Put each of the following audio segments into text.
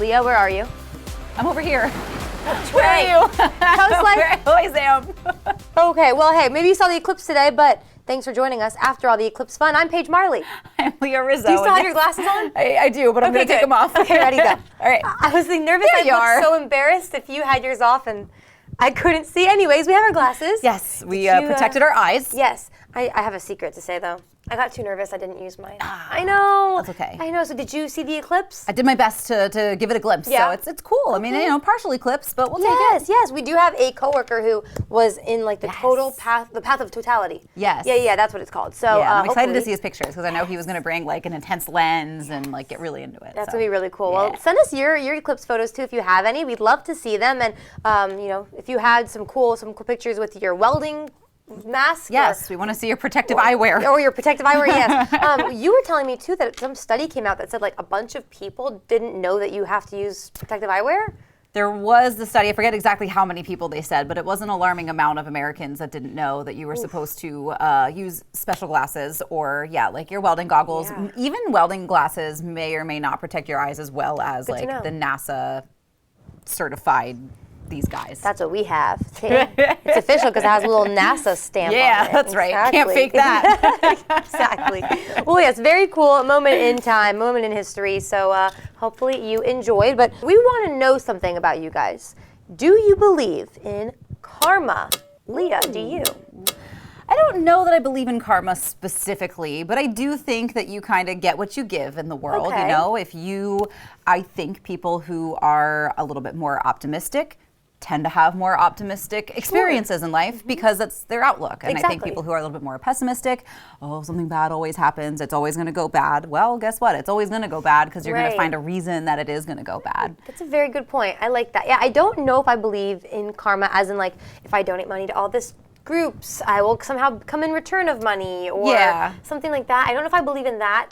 Leah, where are you? I'm over here. Where are you? How's life? Where I always am. Okay, well, hey, maybe you saw the eclipse today, but thanks for joining us after all the eclipse fun. I'm Paige Marley. I'm Leah Rizzo. Do you still have your glasses on? I do, but I'm going to take them off. Okay, ready to go. All right. I was nervous. There you are. So embarrassed if you had yours off and I couldn't see. Anyways, we have our glasses. Yes, we protected our eyes. Yes. I have a secret to say, though. I got too nervous. I didn't use mine. I know. That's okay. I know. So did you see the eclipse? I did my best to give it a glimpse. Yeah. So it's cool. I mean, partial eclipse, but we'll take it. Yes. We do have a coworker who was in like the total path, the path of totality. Yes. Yeah, that's what it's called. So yeah, I'm excited to see his pictures because I know he was going to bring like an intense lens and like get really into it. That's going to be really cool. Yeah. Well, send us your eclipse photos too if you have any. We'd love to see them. And if you had some cool pictures with your welding mask. Yes, we want to see your protective eyewear. Or your protective eyewear, yes. You were telling me too that some study came out that said like a bunch of people didn't know that you have to use protective eyewear. There was the study, I forget exactly how many people they said, but it was an alarming amount of Americans that didn't know that you were supposed to use special glasses or, like your welding goggles. Yeah. Even welding glasses may or may not protect your eyes as well as the NASA certified these guys. That's what we have. It's official because it has a little NASA stamp on it. Yeah, that's right. Can't fake that. Exactly. Well, yes, very cool. A moment in time, moment in history. So hopefully you enjoyed. But we want to know something about you guys. Do you believe in karma? Leah, do you? I don't know that I believe in karma specifically, but I do think that you kind of get what you give in the world. Okay. I think people who are a little bit more optimistic tend to have more optimistic experiences in life because that's their outlook. And I think people who are a little bit more pessimistic, something bad always happens, it's always going to go bad. Well, guess what? It's always going to go bad because you're going to find a reason that it is going to go bad. That's a very good point. I like that. Yeah, I don't know if I believe in karma as in like if I donate money to all this groups, I will somehow come in return of money or something like that. I don't know if I believe in that.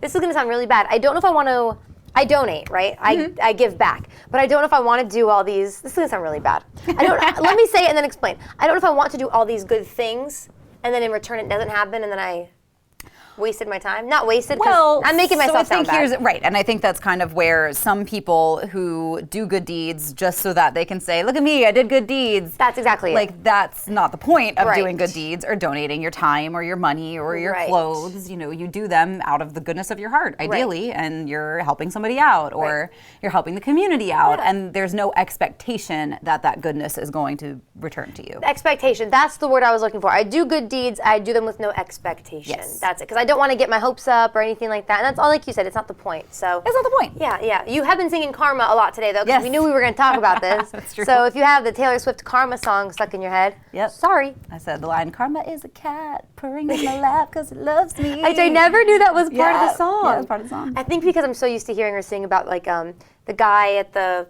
This is going to sound really bad. I don't know if I want to. I donate, right? I give back, but I don't know if I want to do all these. This is gonna sound really bad. I don't. Let me say it and then explain. I don't know if I want to do all these good things and then in return it doesn't happen and then I wasted my time. Not wasted. Well, I'm making myself sound bad. Right, and I think that's kind of where some people who do good deeds just so that they can say, "Look at me, I did good deeds." That's exactly it. Like that's not the point of doing good deeds or donating your time or your money or your clothes. You do them out of the goodness of your heart, ideally, and you're helping somebody out or you're helping the community out, and there's no expectation that goodness is going to return to you. Expectation. That's the word I was looking for. I do good deeds. I do them with no expectation. Yes. That's it. Because I don't want to get my hopes up or anything like that. And that's all, like you said, it's not the point. So it's not the point. Yeah. You have been singing Karma a lot today, though, because we knew we were going to talk about this. That's true. So if you have the Taylor Swift Karma song stuck in your head, sorry. I said the line, "Karma is a cat purring in my lap because it loves me." I never knew that was part of the song. Yeah, it was part of the song. I think because I'm so used to hearing her sing about like the guy at the...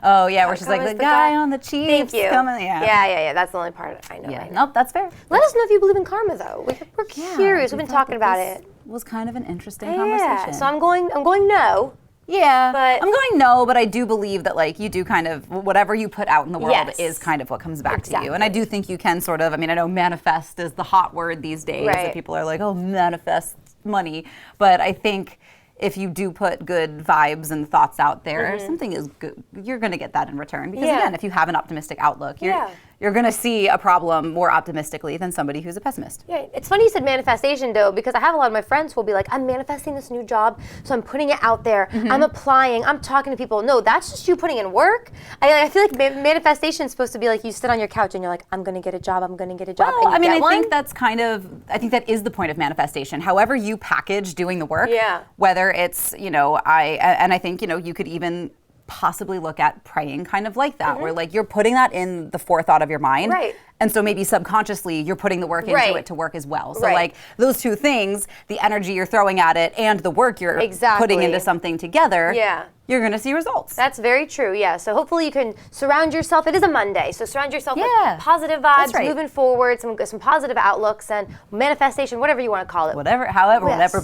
Oh, yeah, where she's like, the guy on the cheeks. Thank you. Coming, yeah. That's the only part I know. Yeah. Nope, that's fair. Let us know if you believe in karma, though. We're curious. We've been talking about it. Was kind of an interesting conversation. So I'm going no. Yeah, but I'm going no, but I do believe that like you do kind of whatever you put out in the world is kind of what comes back to you. And I do think you can sort of, I know manifest is the hot word these days that people are like, oh, manifest money. But I think if you do put good vibes and thoughts out there, something is good. You're going to get that in return. Because again, if you have an optimistic outlook, you're going to see a problem more optimistically than somebody who's a pessimist. Yeah, it's funny you said manifestation, though, because I have a lot of my friends who will be like, I'm manifesting this new job, so I'm putting it out there. I'm applying. I'm talking to people. No, that's just you putting in work. I feel like manifestation is supposed to be like you sit on your couch and you're like, I'm going to get a job. I'm going to get a job. Well, I think that's I think that is the point of manifestation. However you package doing the work, whether it's, I think, you could even possibly look at praying kind of like that, where like you're putting that in the forethought of your mind. Right. And so maybe subconsciously you're putting the work into it to work as well. So like those two things, the energy you're throwing at it and the work you're putting into something together, you're going to see results. That's very true, yeah. So hopefully you can surround yourself. It is a Monday, so surround yourself with positive vibes, moving forward, some positive outlooks and manifestation, whatever you want to call it. Whatever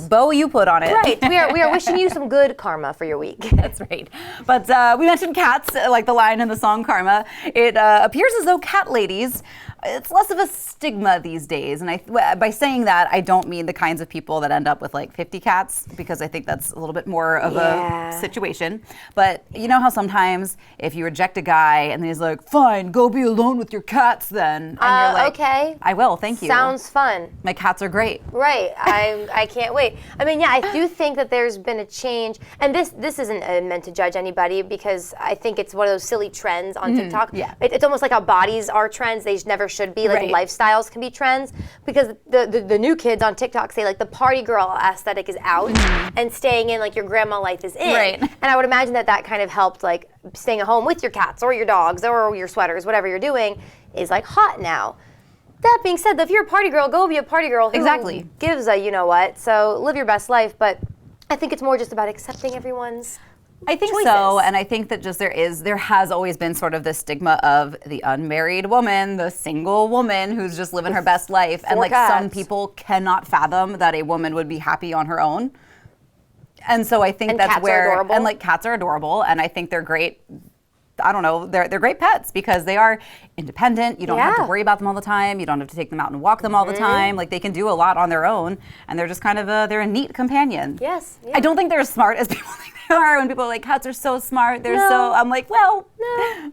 bow you put on it. Right. We are wishing you some good karma for your week. That's right. But we mentioned cats, like the line in the song Karma. It appears as though cat ladies it's less of a stigma these days. And by saying that, I don't mean the kinds of people that end up with like 50 cats, because I think that's a little bit more of a situation. But you know how sometimes if you reject a guy and then he's like, fine, go be alone with your cats then. And you're like, okay. I will, thank you. Sounds fun. My cats are great. Right, I can't wait. I mean, yeah, I do think that there's been a change, and this isn't meant to judge anybody, because I think it's one of those silly trends on TikTok. Yeah. It's almost like how bodies are trends, they never should be, like lifestyles can be trends, because the new kids on TikTok say like the party girl aesthetic is out, and staying in like your grandma life is in. Right. And I would imagine that kind of helped, like staying at home with your cats or your dogs or your sweaters, whatever you're doing, is like hot now. That being said, if you're a party girl, go be a party girl. Who gives a you know what? So live your best life. But I think it's more just about accepting everyone's choices. So, and I think that just there has always been sort of this stigma of the unmarried woman, the single woman who's just living her best life. And like some people cannot fathom that a woman would be happy on her own. And so I think that's where, and like cats are adorable, and I think they're great. I don't know, they're great pets because they are independent. You don't have to worry about them all the time. You don't have to take them out and walk them all the time. Like they can do a lot on their own, and they're just kind of they're a neat companion. Yes. Yeah. I don't think they're as smart as people think they are. When people are like, cats are so smart, I'm like, well,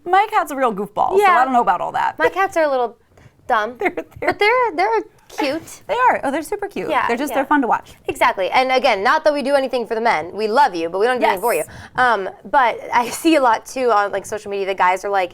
my cat's a real goofball, so I don't know about all that. My cats are a little dumb, but they're cute. They are. Oh, they're super cute. Yeah, they're fun to watch. Exactly. And again, not that we do anything for the men. We love you, but we don't do anything for you. But I see a lot too on like social media. The guys are like,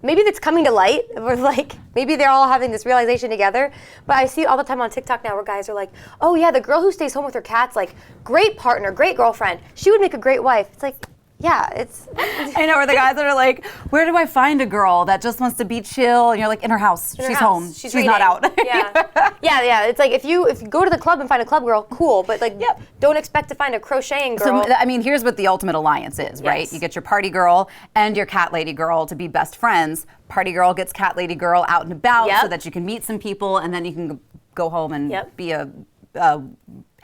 maybe it's coming to light, or like maybe they're all having this realization together. But I see it all the time on TikTok now, where guys are like, oh yeah, the girl who stays home with her cats, like great partner, great girlfriend. She would make a great wife. It's like, yeah, it's. I know, where the guys that are like, where do I find a girl that just wants to be chill? And you're like, in her house. She's home. She's not out. Yeah. It's like if you go to the club and find a club girl, cool. But like, don't expect to find a crocheting girl. So I mean, here's what the ultimate alliance is, right? You get your party girl and your cat lady girl to be best friends. Party girl gets cat lady girl out and about so that you can meet some people, and then you can go home and be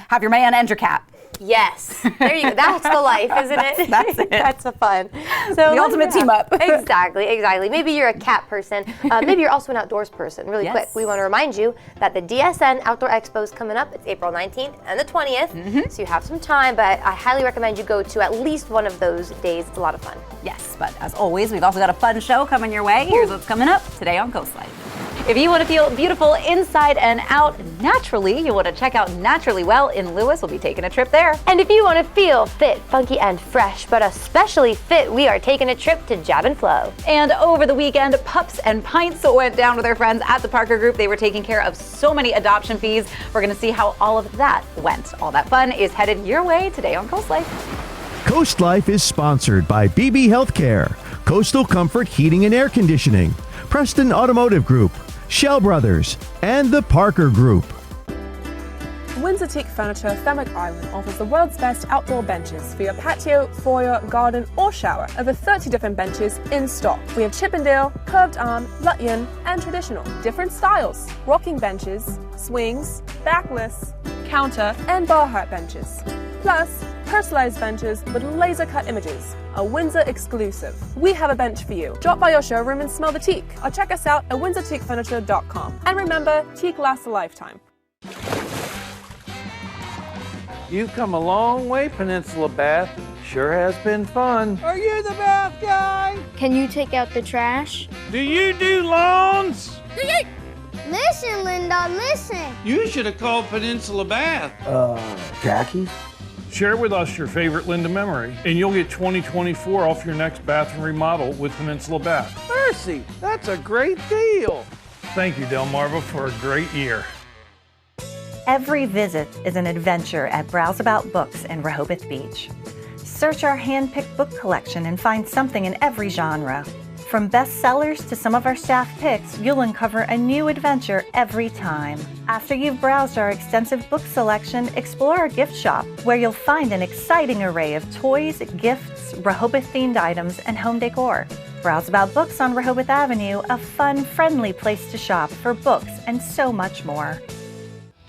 have your man and your cat. Yes, there you go. That's the life, isn't it? That's it. That's the fun. So the ultimate team up. Exactly. Maybe you're a cat person. Maybe you're also an outdoors person. Really quick, we want to remind you that the DSN Outdoor Expo is coming up. It's April 19th and the 20th, so you have some time, but I highly recommend you go to at least one of those days. It's a lot of fun. Yes, but as always, we've also got a fun show coming your way. Here's what's coming up today on Coast Life. If you want to feel beautiful inside and out naturally, you want to check out Naturally Well in Lewis. We'll be taking a trip there. And if you want to feel fit, funky, and fresh, but especially fit, we are taking a trip to Jab and Flow. And over the weekend, Pups and Pints went down with their friends at the Parker Group. They were taking care of so many adoption fees. We're going to see how all of that went. All that fun is headed your way today on Coast Life. Coast Life is sponsored by BB Healthcare, Coastal Comfort Heating and Air Conditioning, Preston Automotive Group, Shell Brothers, and the Parker Group. Windsor Teak Furniture Fenwick Island offers the world's best outdoor benches for your patio, foyer, garden, or shower. Over 30 different benches in stock. We have Chippendale, curved arm, Lutyan, and traditional. Different styles. Rocking benches, swings, backless, counter, and bar height benches. Plus, personalized benches with laser-cut images. A Windsor exclusive. We have a bench for you. Drop by your showroom and smell the teak. Or check us out at windsorteakfurniture.com. And remember, teak lasts a lifetime. You've come a long way, Peninsula Bath. Sure has been fun. Are you the bath guy? Can you take out the trash? Do you do lawns? Listen, Linda, listen. You should have called Peninsula Bath. Khakis? Share with us your favorite Linda memory, and you'll get 2024 off your next bathroom remodel with Peninsula Bath. Mercy, that's a great deal. Thank you, Delmarva, for a great year. Every visit is an adventure at Browse About Books in Rehoboth Beach. Search our hand-picked book collection and find something in every genre. From bestsellers to some of our staff picks, you'll uncover a new adventure every time. After you've browsed our extensive book selection, explore our gift shop, where you'll find an exciting array of toys, gifts, Rehoboth-themed items, and home decor. Browse About Books on Rehoboth Avenue, a fun, friendly place to shop for books and so much more.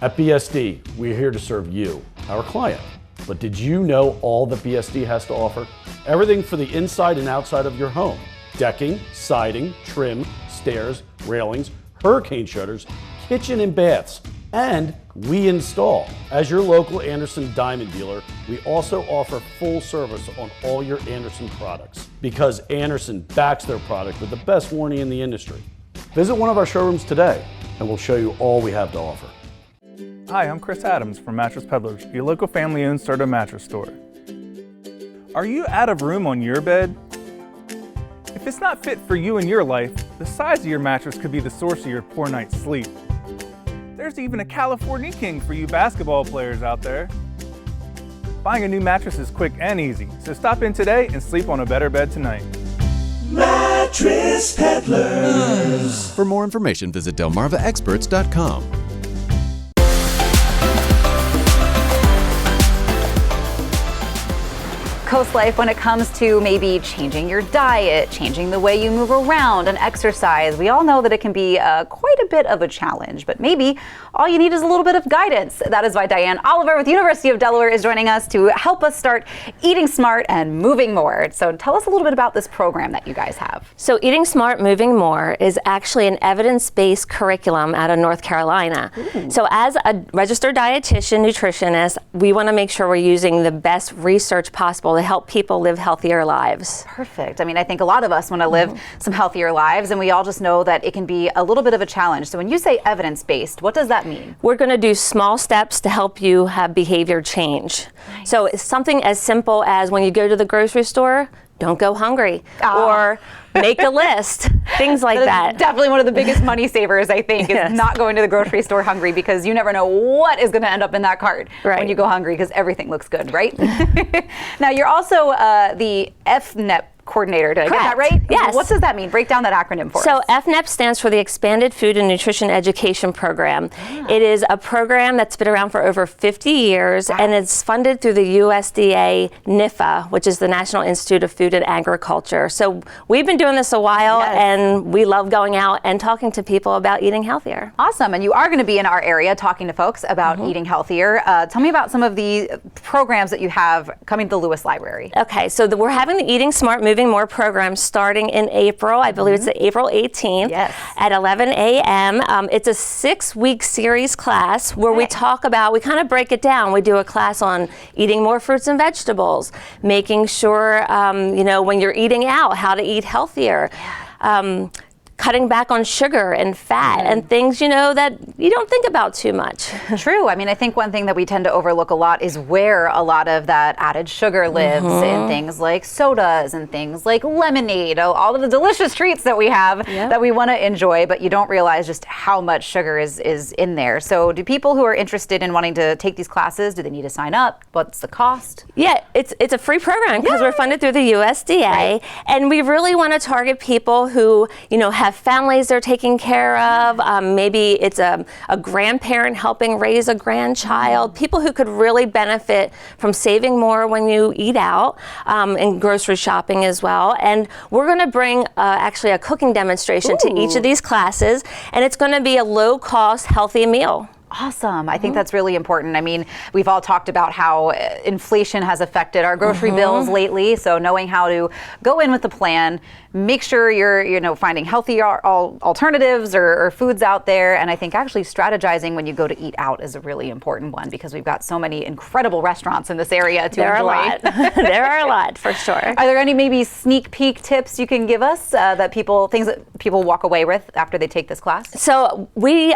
At BSD, we're here to serve you, our client. But did you know all that BSD has to offer? Everything for the inside and outside of your home. Decking, siding, trim, stairs, railings, hurricane shutters, kitchen and baths, and we install. As your local Anderson Diamond dealer, we also offer full service on all your Anderson products because Anderson backs their product with the best warranty in the industry. Visit one of our showrooms today and we'll show you all we have to offer. Hi, I'm Chris Adams from Mattress Peddlers, your local family-owned starter mattress store. Are you out of room on your bed? If it's not fit for you and your life, the size of your mattress could be the source of your poor night's sleep. There's even a California King for you basketball players out there. Buying a new mattress is quick and easy, so stop in today and sleep on a better bed tonight. Mattress Peddlers. For more information, visit delmarvaexperts.com. Coast Life, when it comes to maybe changing your diet, changing the way you move around and exercise, we all know that it can be quite a bit of a challenge, but maybe all you need is a little bit of guidance. That is why Diane Oliver with the University of Delaware is joining us to help us start eating smart and moving more. So tell us a little bit about this program that you guys have. So Eating Smart, Moving More is actually an evidence-based curriculum out of North Carolina. Ooh. So as a registered dietitian, nutritionist, we want to make sure we're using the best research possible to help people live healthier lives. Perfect. I mean, I think a lot of us want to live some healthier lives, and we all just know that it can be a little bit of a challenge. So when you say evidence-based, what does that mean? We're going to do small steps to help you have behavior change. Nice. So it's something as simple as when you go to the grocery store, don't go hungry, or make a list, things like that. Definitely one of the biggest money savers, I think, is not going to the grocery store hungry, because you never know what is going to end up in that cart when you go hungry, because everything looks good, right? Now, you're also the FNEP coordinator. Did I get that right? Yes. What does that mean? Break down that acronym for us. So FNEP stands for the Expanded Food and Nutrition Education Program. It is a program that's been around for over 50 years, and it's funded through the USDA NIFA, which is the National Institute of Food and Agriculture. So we've been doing this a while, and we love going out and talking to people about eating healthier. Awesome. And you are going to be in our area talking to folks about eating healthier. Tell me about some of the programs that you have coming to the Lewis Library. Okay, so we're having the Eating Smart, Moving More program starting in April. I believe it's April 18th at 11 a.m. It's a 6-week series class where we talk about, we kind of break it down. We do a class on eating more fruits and vegetables, making sure, you know, when you're eating out, how to eat healthier. Cutting back on sugar and fat and things, you know, that you don't think about too much. True. I mean, I think one thing that we tend to overlook a lot is where a lot of that added sugar lives in things like sodas and things like lemonade, all of the delicious treats that we have that we want to enjoy, but you don't realize just how much sugar is in there. So do people who are interested in wanting to take these classes, do they need to sign up? What's the cost? Yeah, it's a free program because we're funded through the USDA, and we really want to target people who, you know, have families they're taking care of. Maybe it's a grandparent helping raise a grandchild. People who could really benefit from saving more when you eat out, and grocery shopping as well. And we're going to bring actually a cooking demonstration to each of these classes, and it's going to be a low-cost, healthy meal. Awesome. I think that's really important. I mean, we've all talked about how inflation has affected our grocery bills lately. So knowing how to go in with a plan, make sure you're, you know, finding healthy alternatives or foods out there. And I think actually strategizing when you go to eat out is a really important one, because we've got so many incredible restaurants in this area to enjoy. There are a lot. There are a lot, for sure. Are there any maybe sneak peek tips you can give us things that people walk away with after they take this class? So we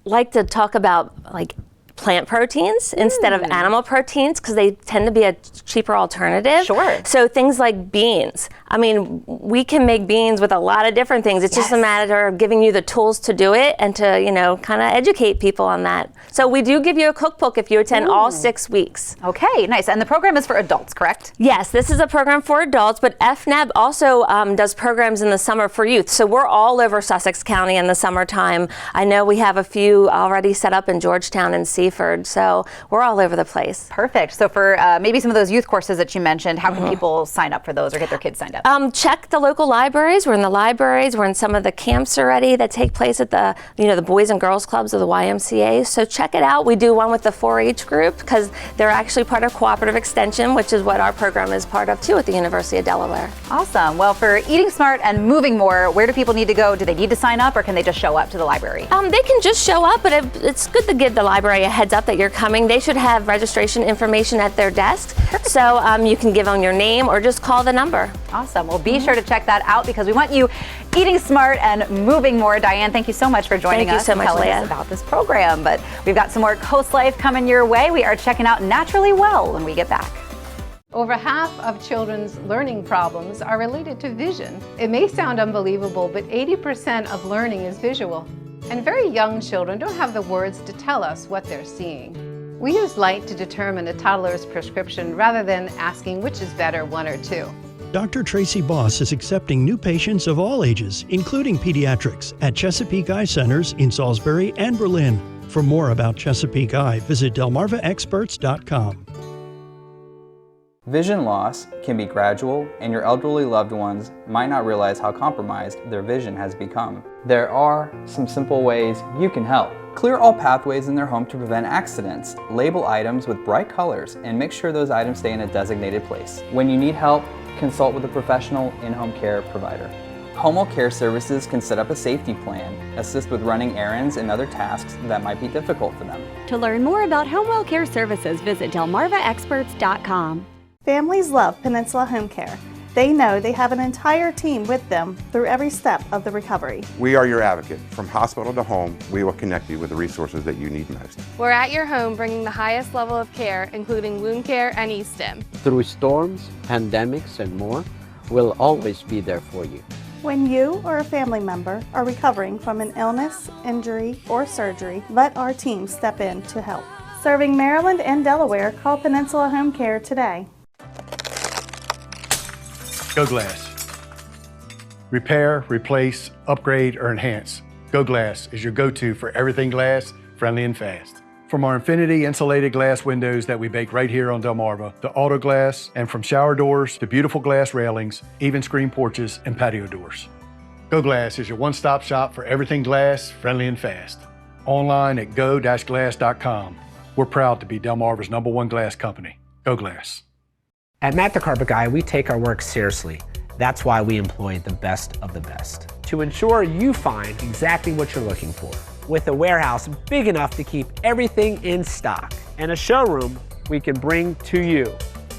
like to talk about like plant proteins instead of animal proteins, because they tend to be a cheaper alternative. Sure. So things like beans. I mean, we can make beans with a lot of different things. It's just a matter of giving you the tools to do it and to, you know, kind of educate people on that. So we do give you a cookbook if you attend all 6 weeks. Okay, nice. And the program is for adults, correct? Yes, this is a program for adults, but FNEB also does programs in the summer for youth. So we're all over Sussex County in the summertime. I know we have a few already set up in Georgetown and Seaford, so we're all over the place. Perfect. So for maybe some of those youth courses that you mentioned, how can people sign up for those or get their kids signed up? it? Check the local libraries. We're in the libraries. We're in some of the camps already that take place at the, the Boys and Girls Clubs of the YMCA. So check it out. We do one with the 4-H group because they're actually part of Cooperative Extension, which is what our program is part of too at the University of Delaware. Awesome. Well, for Eating Smart and Moving More, where do people need to go? Do they need to sign up or can they just show up to the library? They can just show up, but it's good to give the library a heads up that you're coming. They should have registration information at their desk. So you can give them your name or just call the number. Awesome. Well, be sure to check that out because we want you eating smart and moving more. Diane, thank you so much for joining us and telling us about this program. But we've got some more Coast Life coming your way. We are checking out Naturally Well when we get back. Over half of children's learning problems are related to vision. It may sound unbelievable, but 80% of learning is visual. And very young children don't have the words to tell us what they're seeing. We use light to determine a toddler's prescription rather than asking which is better, 1 or 2. Dr. Tracy Boss is accepting new patients of all ages, including pediatrics, at Chesapeake Eye Centers in Salisbury and Berlin. For more about Chesapeake Eye, visit delmarvaexperts.com. Vision loss can be gradual, and your elderly loved ones might not realize how compromised their vision has become. There are some simple ways you can help. Clear all pathways in their home to prevent accidents. Label items with bright colors and make sure those items stay in a designated place. When you need help, consult with a professional in-home care provider. Home care services can set up a safety plan, assist with running errands and other tasks that might be difficult for them. To learn more about home care services, visit delmarvaexperts.com. Families love Peninsula Home Care. They know they have an entire team with them through every step of the recovery. We are your advocate. From hospital to home, we will connect you with the resources that you need most. We're at your home bringing the highest level of care, including wound care and E-stim. Through storms, pandemics, and more, we'll always be there for you. When you or a family member are recovering from an illness, injury, or surgery, let our team step in to help. Serving Maryland and Delaware, call Peninsula Home Care today. Go Glass. Repair, replace, upgrade, or enhance. Go Glass is your go-to for everything glass, friendly and fast. From our Infinity insulated glass windows that we bake right here on Delmarva, to auto glass, and from shower doors to beautiful glass railings, even screen porches and patio doors. Go Glass is your one-stop shop for everything glass, friendly and fast. Online at go-glass.com. We're proud to be Delmarva's #1 glass company. Go Glass. At Matt the Carpet Guy, we take our work seriously. That's why we employ the best of the best, to ensure you find exactly what you're looking for. With a warehouse big enough to keep everything in stock and a showroom we can bring to you.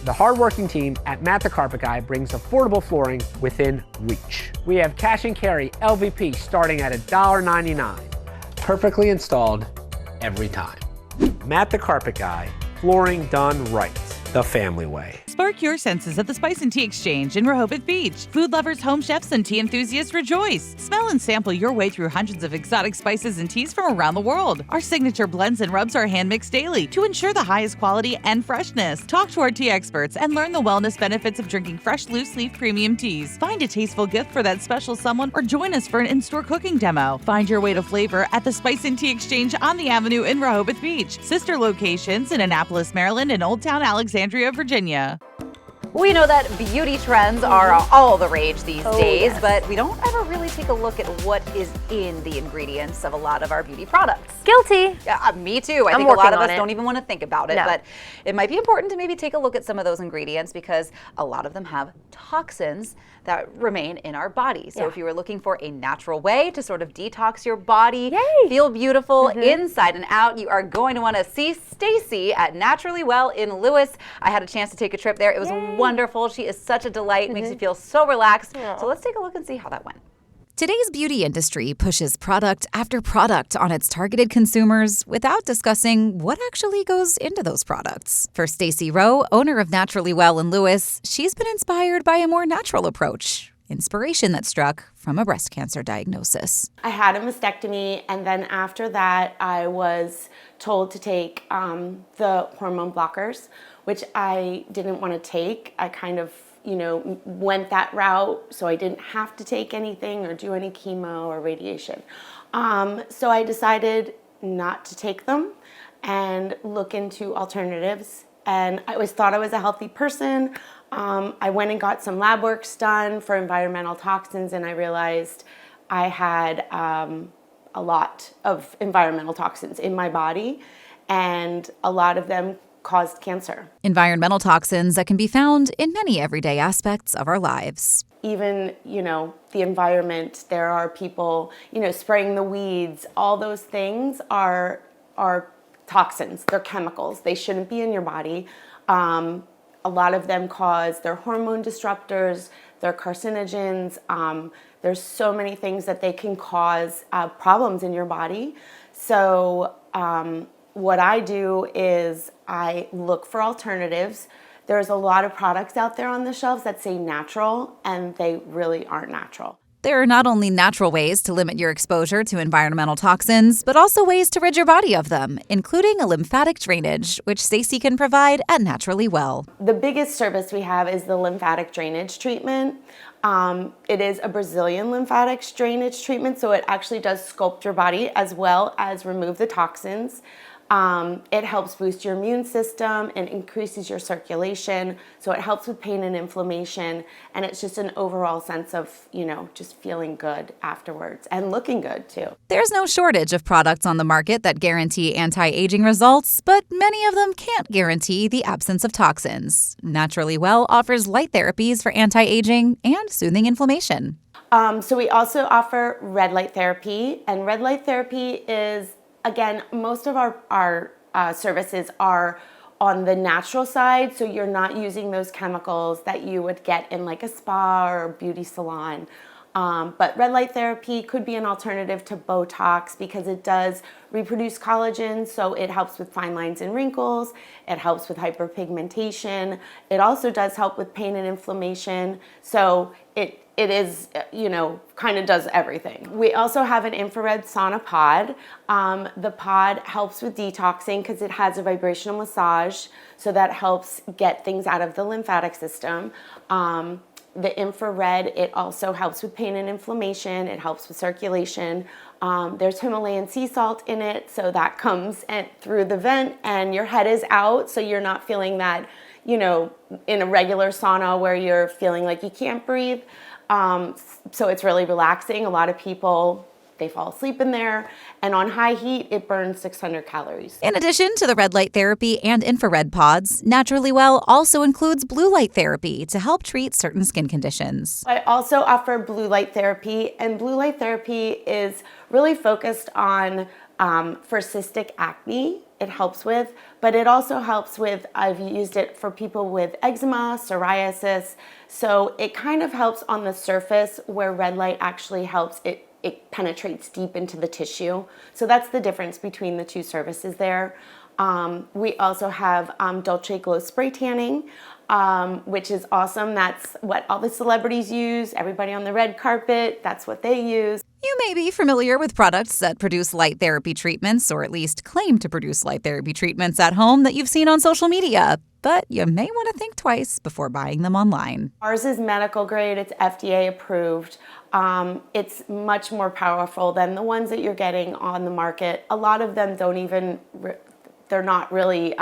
The hardworking team at Matt the Carpet Guy brings affordable flooring within reach. We have cash and carry LVP starting at $1.99. Perfectly installed every time. Matt the Carpet Guy, flooring done right, the family way. Spark your senses at the Spice and Tea Exchange in Rehoboth Beach. Food lovers, home chefs, and tea enthusiasts rejoice. Smell and sample your way through hundreds of exotic spices and teas from around the world. Our signature blends and rubs are hand-mixed daily to ensure the highest quality and freshness. Talk to our tea experts and learn the wellness benefits of drinking fresh, loose-leaf premium teas. Find a tasteful gift for that special someone or join us for an in-store cooking demo. Find your way to flavor at the Spice and Tea Exchange on the Avenue in Rehoboth Beach. Sister locations in Annapolis, Maryland, and Old Town Alexandria, Virginia. We know that beauty trends are all the rage these days, yes. but we don't ever really take a look at what is in the ingredients of a lot of our beauty products. Guilty. Yeah, me too. I think a lot of us don't even want to think about it, but it might be important to maybe take a look at some of those ingredients because a lot of them have toxins that remain in our body. So if you were looking for a natural way to sort of detox your body, feel beautiful inside and out, you are going to want to see Stacy at Naturally Well in Lewis. I had a chance to take a trip there. It was wonderful. She is such a delight, makes you feel so relaxed. So let's take a look and see how that went. Today's beauty industry pushes product after product on its targeted consumers without discussing what actually goes into those products. For Stacey Rowe, owner of Naturally Well in Lewis, she's been inspired by a more natural approach. Inspiration that struck from a breast cancer diagnosis. I had a mastectomy, and then after that, I was told to take the hormone blockers, which I didn't want to take. I kind of went that route so I didn't have to take anything or do any chemo or radiation. So I decided not to take them and look into alternatives. And I always thought I was a healthy person. I went and got some lab works done for environmental toxins, and I realized I had a lot of environmental toxins in my body, and a lot of them caused cancer. Environmental toxins that can be found in many everyday aspects of our lives. Even, the environment, there are people, spraying the weeds, all those things are toxins, they're chemicals. They shouldn't be in your body. A lot of them they're hormone disruptors, they're carcinogens. There's so many things that they can cause problems in your body. So what I do is I look for alternatives. There's a lot of products out there on the shelves that say natural, and they really aren't natural. There are not only natural ways to limit your exposure to environmental toxins, but also ways to rid your body of them, including a lymphatic drainage, which Stacey can provide at Naturally Well. The biggest service we have is the lymphatic drainage treatment. It is a Brazilian lymphatic drainage treatment, so it actually does sculpt your body as well as remove the toxins. It helps boost your immune system and increases your circulation. So it helps with pain and inflammation. And it's just an overall sense of, just feeling good afterwards and looking good too. There's no shortage of products on the market that guarantee anti-aging results, but many of them can't guarantee the absence of toxins. Naturally Well offers light therapies for anti-aging and soothing inflammation. So we also offer red light therapy. And red light therapy is, again, most of our services are on the natural side, so you're not using those chemicals that you would get in like a spa or a beauty salon. But red light therapy could be an alternative to Botox because it does reproduce collagen, so it helps with fine lines and wrinkles. It helps with hyperpigmentation. It also does help with pain and inflammation. So it is, kind of does everything. We also have an infrared sauna pod. The pod helps with detoxing because it has a vibrational massage, so that helps get things out of the lymphatic system. The infrared, it also helps with pain and inflammation. It helps with circulation. There's Himalayan sea salt in it, so that comes through the vent and your head is out, so you're not feeling that, in a regular sauna where you're feeling like you can't breathe. So it's really relaxing. A lot of people, they fall asleep in there, and on high heat, it burns 600 calories. In addition to the red light therapy and infrared pods, Naturally Well also includes blue light therapy to help treat certain skin conditions. I also offer blue light therapy, and blue light therapy is really focused on for cystic acne. It helps with, but it also helps with, I've used it for people with eczema, psoriasis. So it kind of helps on the surface where red light actually helps. It penetrates deep into the tissue. So that's the difference between the two services there. We also have Dolce Glow Spray Tanning, which is awesome. That's what all the celebrities use. Everybody on the red carpet, that's what they use. You may be familiar with products that produce light therapy treatments, or at least claim to produce light therapy treatments at home that you've seen on social media, but you may want to think twice before buying them online. Ours is medical grade, it's FDA approved. It's much more powerful than the ones that you're getting on the market. A lot of them don't even, they're not really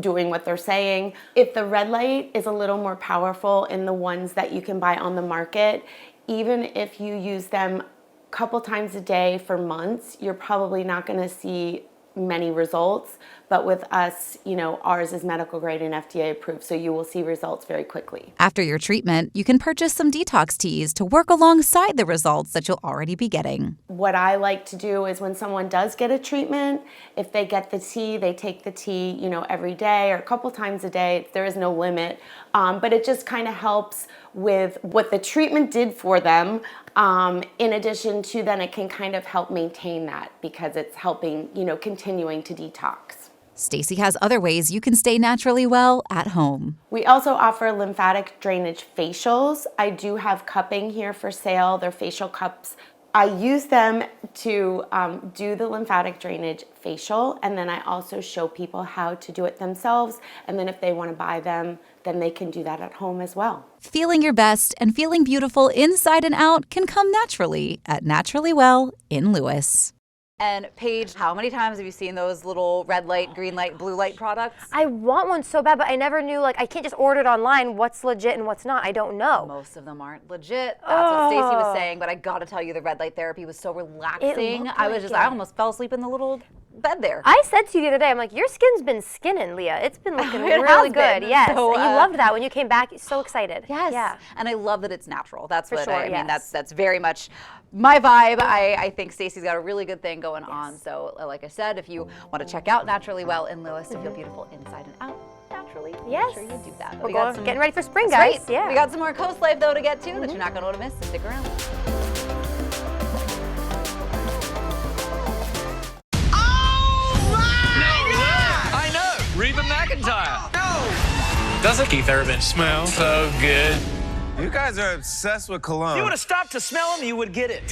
doing what they're saying. If the red light is a little more powerful in the ones that you can buy on the market, even if you use them a couple times a day for months, you're probably not going to see many results. But with us, ours is medical grade and FDA approved, so you will see results very quickly. After your treatment, you can purchase some detox teas to work alongside the results that you'll already be getting. What I like to do is when someone does get a treatment, if they get the tea, they take the tea, every day or a couple times a day. There is no limit, but it just kind of helps with what the treatment did for them. In addition to then it can kind of help maintain that because it's helping, continuing to detox. Stacey has other ways you can stay naturally well at home. We also offer lymphatic drainage facials. I do have cupping here for sale. They're facial cups. I use them to do the lymphatic drainage facial, and then I also show people how to do it themselves. And then if they want to buy them, then they can do that at home as well. Feeling your best and feeling beautiful inside and out can come naturally at Naturally Well in Lewis. And Paige, how many times have you seen those little red light, green light, blue light products? I want one so bad, but I never knew, like, I can't just order it online. What's legit and what's not? I don't know. Most of them aren't legit. That's what Stacey was saying, but I gotta tell you, the red light therapy was so relaxing. I almost fell asleep in the little bed there. I said to you the other day, I'm like, your skin's been skinning, Leah. It's been looking really good. Yes. So, and you loved that when you came back. So excited. Yes. Yeah. And I love that it's natural. That's For what sure, I mean. yes. That's very much my vibe. I think Stacey's got a really good thing going on. So, like I said, if you want to check out Naturally Well in Lewis to feel beautiful inside and out naturally, yes. make sure you do that. We're getting ready for spring, That's guys. Right. Yeah. We got some more Coast Life though to get to that you're not going to want to miss. So stick around. Reba McEntire. No! Doesn't Keith Urban smell so good? You guys are obsessed with cologne. If you would have stopped to smell them, you would get it.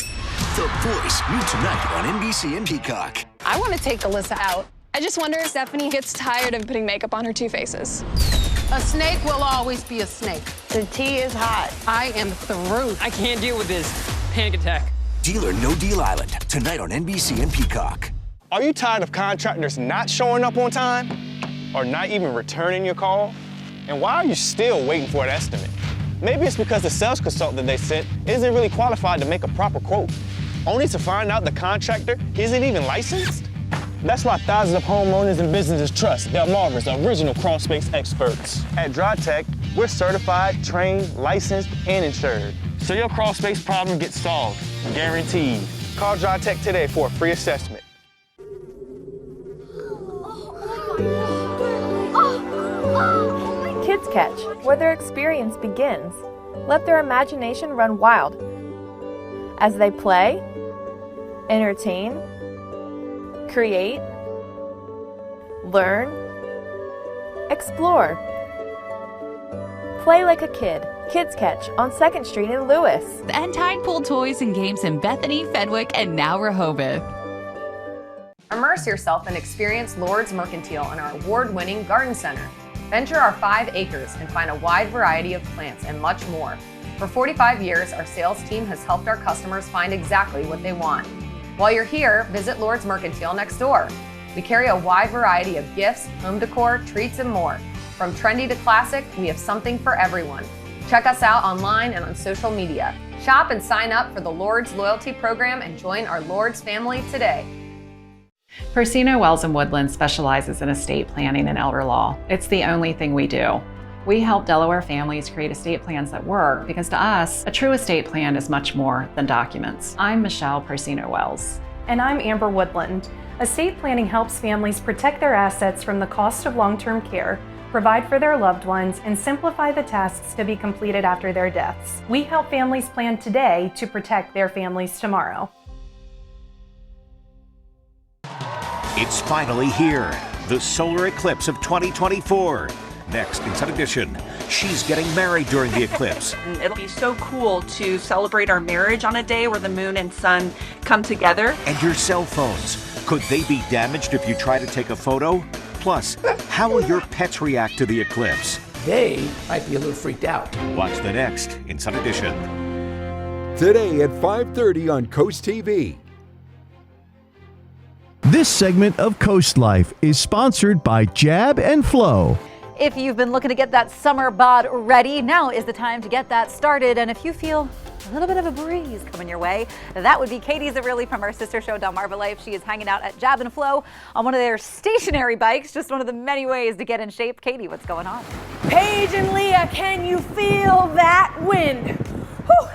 The Voice, new tonight on NBC and Peacock. I want to take Alyssa out. I just wonder if Stephanie gets tired of putting makeup on her two faces. A snake will always be a snake. The tea is hot. I am through. I can't deal with this panic attack. Deal or No Deal Island, tonight on NBC and Peacock. Are you tired of contractors not showing up on time? Or not even returning your call? And why are you still waiting for an estimate? Maybe it's because the sales consultant they sent isn't really qualified to make a proper quote, only to find out the contractor isn't even licensed? That's why thousands of homeowners and businesses trust Delmarva's original crawl space experts. At DryTech, we're certified, trained, licensed, and insured. So your crawl space problem gets solved, guaranteed. Call DryTech today for a free assessment. Kids Catch, where their experience begins. Let their imagination run wild as they play, entertain, create, learn, explore. Play like a kid. Kids Catch on 2nd Street in Lewis. And Tide Pool toys and games in Bethany, Fenwick, and now Rehoboth. Immerse yourself and experience Lord's Mercantile in our award-winning garden center. Venture our 5 acres and find a wide variety of plants and much more. For 45 years, our sales team has helped our customers find exactly what they want. While you're here, visit Lord's Mercantile next door. We carry a wide variety of gifts, home decor, treats, and more. From trendy to classic, we have something for everyone. Check us out online and on social media. Shop and sign up for the Lord's Loyalty Program and join our Lord's family today. Persino Wells and Woodland specializes in estate planning and elder law. It's the only thing we do. We help Delaware families create estate plans that work because to us, a true estate plan is much more than documents. I'm Michelle Persino Wells. And I'm Amber Woodland. Estate planning helps families protect their assets from the cost of long-term care, provide for their loved ones, and simplify the tasks to be completed after their deaths. We help families plan today to protect their families tomorrow. It's finally here, the solar eclipse of 2024. Next, Inside Edition, she's getting married during the eclipse. It'll be so cool to celebrate our marriage on a day where the moon and sun come together. And your cell phones, could they be damaged if you try to take a photo? Plus, how will your pets react to the eclipse? They might be a little freaked out. Watch the next Inside Edition. Today at 5:30 on Coast TV. This segment of Coast Life is sponsored by Jab and Flow. If you've been looking to get that summer bod ready, now is the time to get that started. And if you feel a little bit of a breeze coming your way, that would be Katie Zarilli from our sister show, Delmarva Life. She is hanging out at Jab and Flow on one of their stationary bikes, just one of the many ways to get in shape. Katie, what's going on? Paige and Leah, can you feel that wind? Whew.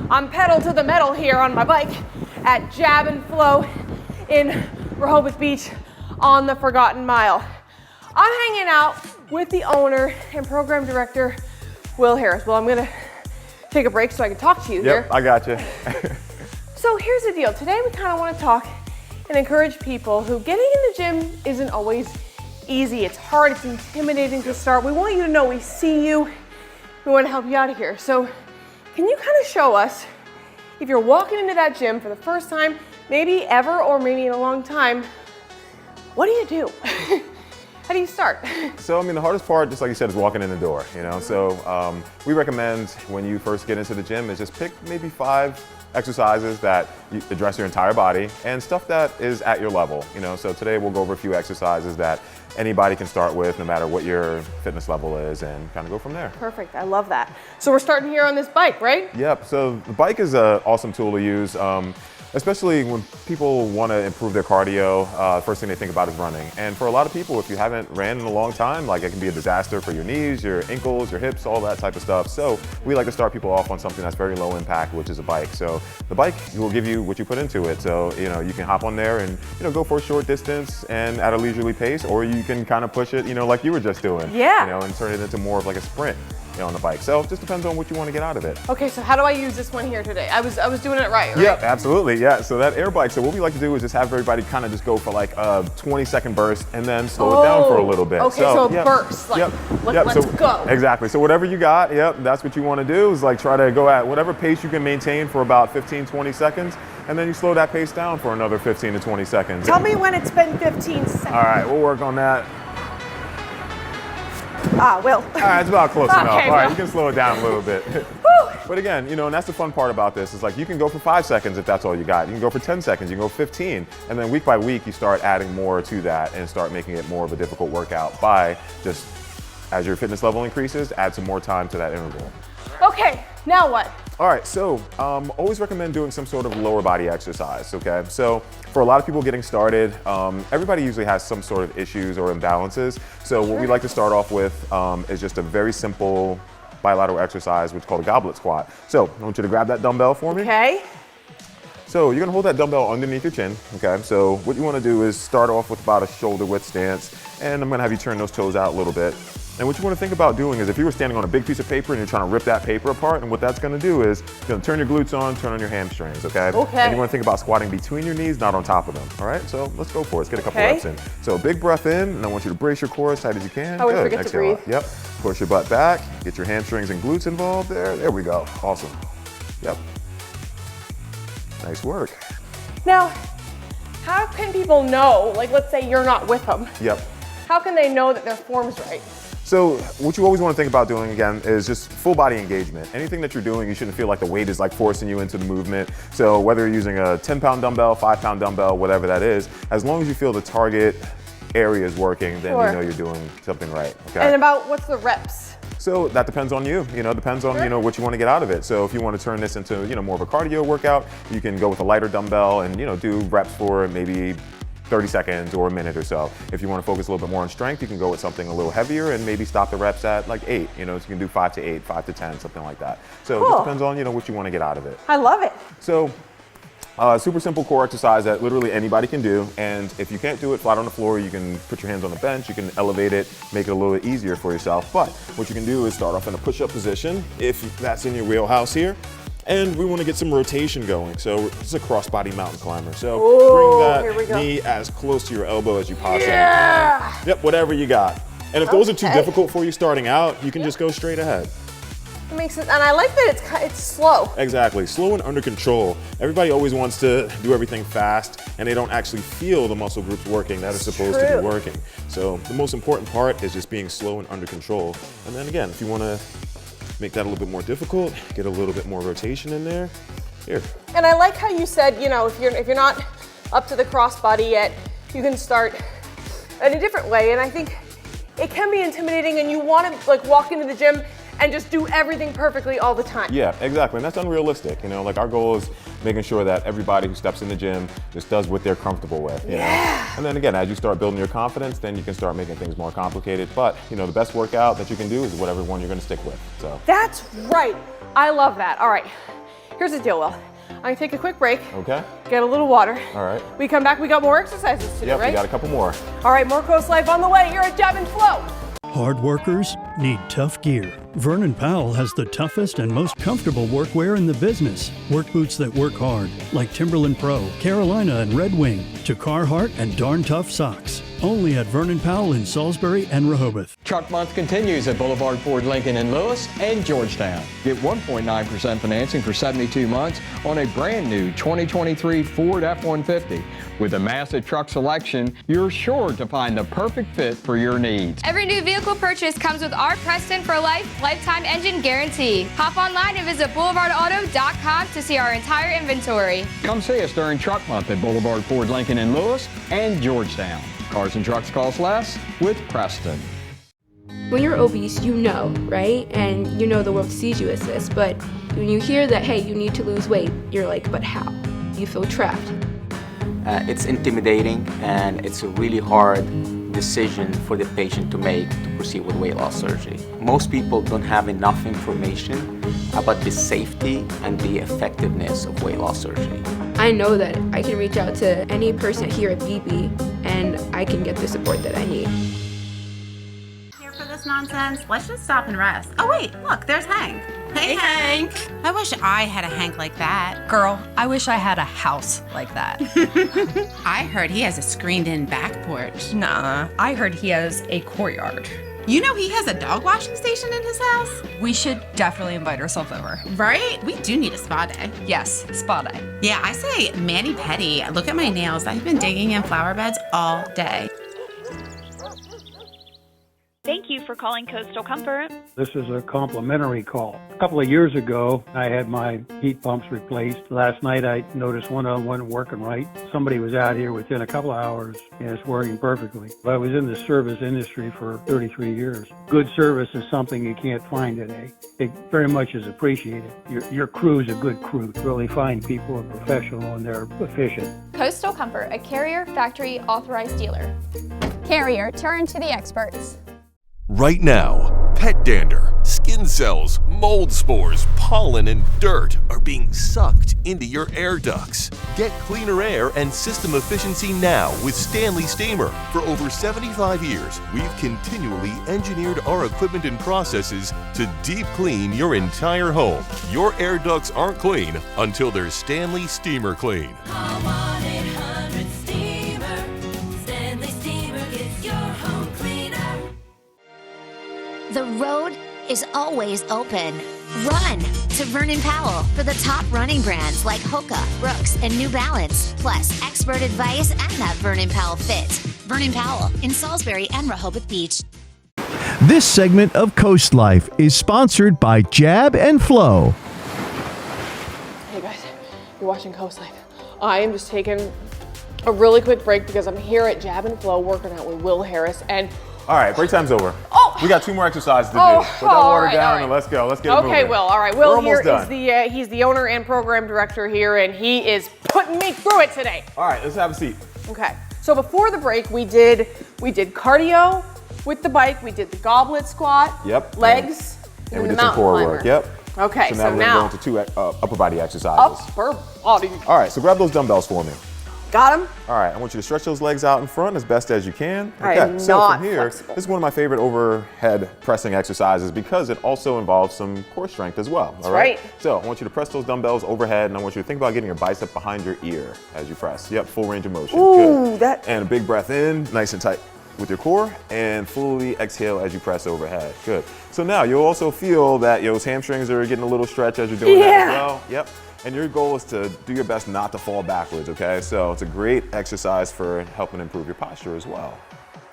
I'm pedal to the metal here on my bike at Jab and Flow in Rehoboth Beach on the Forgotten Mile. I'm hanging out with the owner and program director, Will Harris. Well, I'm gonna take a break so I can talk to you here. Yep, I got you. So here's the deal. Today we kind of want to talk and encourage people who getting in the gym isn't always easy. It's hard, it's intimidating to start. We want you to know we see you. We want to help you out of here. So can you kind of show us, if you're walking into that gym for the first time, maybe ever or maybe in a long time, what do you do? How do you start? So, I mean, the hardest part, just like you said, is walking in the door, you know? So we recommend when you first get into the gym is just pick maybe 5 exercises that you address your entire body and stuff that is at your level. So today we'll go over a few exercises that anybody can start with, no matter what your fitness level is, and kind of go from there. Perfect, I love that. So we're starting here on this bike, right? Yep, so the bike is an awesome tool to use. Especially when people want to improve their cardio, first thing they think about is running. And for a lot of people, if you haven't ran in a long time, like it can be a disaster for your knees, your ankles, your hips, all that type of stuff. So we like to start people off on something that's very low impact, which is a bike. So the bike will give you what you put into it. So, you can hop on there and, go for a short distance and at a leisurely pace, or you can kind of push it, like you were just doing. Yeah. And turn it into more of like a sprint. On the bike. So it just depends on what you want to get out of it. Okay, so how do I use this one here today? I was doing it right? Yeah, absolutely, yeah. So that air bike, so what we like to do is just have everybody kind of just go for like a 20-second burst and then slow it down for a little bit. Okay, so a burst, like, let's go. Exactly, so whatever you got, that's what you want to do is like try to go at whatever pace you can maintain for about 15, 20 seconds, and then you slow that pace down for another 15 to 20 seconds. Tell me when it's been 15 seconds. All right, we'll work on that. Will. All right, it's about close enough. Okay, all right, you can slow it down a little bit. But again, and that's the fun part about this. Is like you can go for 5 seconds if that's all you got. You can go for 10 seconds, you can go 15. And then week by week, you start adding more to that and start making it more of a difficult workout by just, as your fitness level increases, add some more time to that interval. Okay, now what? All right, so always recommend doing some sort of lower body exercise, okay? So for a lot of people getting started, everybody usually has some sort of issues or imbalances. So what we like to start off with is just a very simple bilateral exercise, which is called a goblet squat. So I want you to grab that dumbbell for me. Okay. So you're gonna hold that dumbbell underneath your chin, okay? So what you wanna do is start off with about a shoulder width stance, and I'm gonna have you turn those toes out a little bit. And what you want to think about doing is if you were standing on a big piece of paper and you're trying to rip that paper apart, and what that's going to do is you're going to turn your glutes on, turn on your hamstrings, okay? Okay. And you want to think about squatting between your knees, not on top of them, all right? So let's go for it. Let's get a couple reps in. So big breath in, and I want you to brace your core as tight as you can. I always Good. forget to breathe. Yep. Push your butt back, get your hamstrings and glutes involved there. There we go. Awesome. Yep. Nice work. Now, how can people know, like let's say you're not with them. Yep. How can they know that their form's right? So what you always want to think about doing, again, is just full body engagement. Anything that you're doing, you shouldn't feel like the weight is like forcing you into the movement. So whether you're using a 10-pound dumbbell, 5-pound dumbbell, whatever that is, as long as you feel the target area is working, then you know you're doing something right, okay? And about what's the reps? So that depends on you, depends on, what you want to get out of it. So if you want to turn this into, more of a cardio workout, you can go with a lighter dumbbell and, do reps for maybe 30 seconds or a minute or so. If you want to focus a little bit more on strength, you can go with something a little heavier and maybe stop the reps at like 8. So you can do 5 to 8, 5 to 10, something like that. So it just depends on, what you want to get out of it. I love it. So super simple core exercise that literally anybody can do. And if you can't do it flat on the floor, you can put your hands on the bench, you can elevate it, make it a little bit easier for yourself. But what you can do is start off in a push-up position, if that's in your wheelhouse here. And we want to get some rotation going. So this is a cross-body mountain climber. So bring that knee as close to your elbow as you possibly can. Yep, whatever you got. And if those are too difficult for you starting out, you can just go straight ahead. It makes sense, and I like that it's slow. Exactly, slow and under control. Everybody always wants to do everything fast, and they don't actually feel the muscle groups working that are supposed to be working. So the most important part is just being slow and under control. And then again, if you want to make that a little bit more difficult, get a little bit more rotation in there. Here. And I like how you said, if you're not up to the crossbody yet, you can start in a different way. And I think it can be intimidating, and you want to like walk into the gym and just do everything perfectly all the time. Yeah, exactly, and that's unrealistic. Like our goal is making sure that everybody who steps in the gym just does what they're comfortable with. You know? And then again, as you start building your confidence, then you can start making things more complicated. But the best workout that you can do is whatever one you're gonna stick with, so. That's right, I love that. All right, here's the deal, Will. I'm gonna take a quick break. Okay. Get a little water. All right. We come back, we got more exercises to do, right? Yep, we got a couple more. All right, more Coast Life on the way here at Deb and Flo. Hard workers need tough gear. Vernon Powell has the toughest and most comfortable workwear in the business. Work boots that work hard, like Timberland Pro, Carolina, and Red Wing, to Carhartt and Darn Tough socks. Only at Vernon Powell in Salisbury and Rehoboth. Truck Month continues at Boulevard Ford Lincoln in Lewis and Georgetown. Get 1.9% financing for 72 months on a brand new 2023 Ford F-150. With a massive truck selection, you're sure to find the perfect fit for your needs. Every new vehicle purchase comes with our Preston for Life lifetime engine guarantee. Hop online and visit boulevardauto.com to see our entire inventory. Come see us during Truck Month at Boulevard Ford Lincoln in Lewis and Georgetown. Cars and trucks cost less with Preston. When you're obese, you know, right? And you know the world sees you as this, but when you hear that, hey, you need to lose weight, you're like, but how? You feel trapped. It's intimidating, and it's a really hard decision for the patient to make to proceed with weight loss surgery. Most people don't have enough information about the safety and the effectiveness of weight loss surgery. I know that I can reach out to any person here at BP and I can get the support that I need. Here for this nonsense? Let's just stop and rest. Oh wait, look, there's Hank. Hey Hank. I wish I had a Hank like that. Girl, I wish I had a house like that. I heard he has a screened-in back porch. Nah, I heard he has a courtyard. You know he has a dog washing station in his house? We should definitely invite ourselves over. Right? We do need a spa day. Yes, spa day. Yeah, I say mani-pedi. Look at my nails. I've been digging in flower beds all day. Thank you for calling Coastal Comfort. This is a complimentary call. A couple of years ago, I had my heat pumps replaced. Last night, I noticed one of them wasn't working right. Somebody was out here within a couple of hours, and it's working perfectly. But I was in the service industry for 33 years. Good service is something you can't find today. It very much is appreciated. Your crew is a good crew. Really fine people, are professional, and they're efficient. Coastal Comfort, a Carrier factory authorized dealer. Carrier, turn to the experts. Right now, pet dander, skin cells, mold spores, pollen, and dirt are being sucked into your air ducts. Get cleaner air and system efficiency now with Stanley Steamer. For over 75 years, we've continually engineered our equipment and processes to deep clean your entire home. Your air ducts aren't clean until they're Stanley Steamer clean. The road is always open. Run to Vernon Powell for the top running brands like Hoka, Brooks, and New Balance, plus expert advice and that Vernon Powell fit. Vernon Powell in Salisbury and Rehoboth Beach. This segment of Coast Life is sponsored by Jab and Flow. Hey guys, you're watching Coast Life. I am just taking a really quick break because I'm here at Jab and Flow working out with Will Harris and all right, break time's over. Oh! We got 2 more exercises to do. Put that water down and let's go. Let's get it moving. Okay, Will. All right, Will here done. is he's the owner and program director here, and he is putting me through it today. All right, let's have a seat. Okay. So before the break, we did cardio with the bike. We did the goblet squat. Yep. Legs. And we did some core work. Yep. Okay. So now we're going to 2 upper body exercises. Upper body. All right. So grab those dumbbells for me. Got him? All right, I want you to stretch those legs out in front as best as you can. Okay, I'm so from here, flexible. this is one of my favorite overhead pressing exercises because it also involves some core strength as well. All right? So I want you to press those dumbbells overhead, and I want you to think about getting your bicep behind your ear as you press. Yep, full range of motion. Ooh, good. And a big breath in, nice and tight with your core, and fully exhale as you press overhead. Good. So now you'll also feel that those hamstrings are getting a little stretch as you're doing that as well. Yep. And your goal is to do your best not to fall backwards, okay? So it's a great exercise for helping improve your posture as well.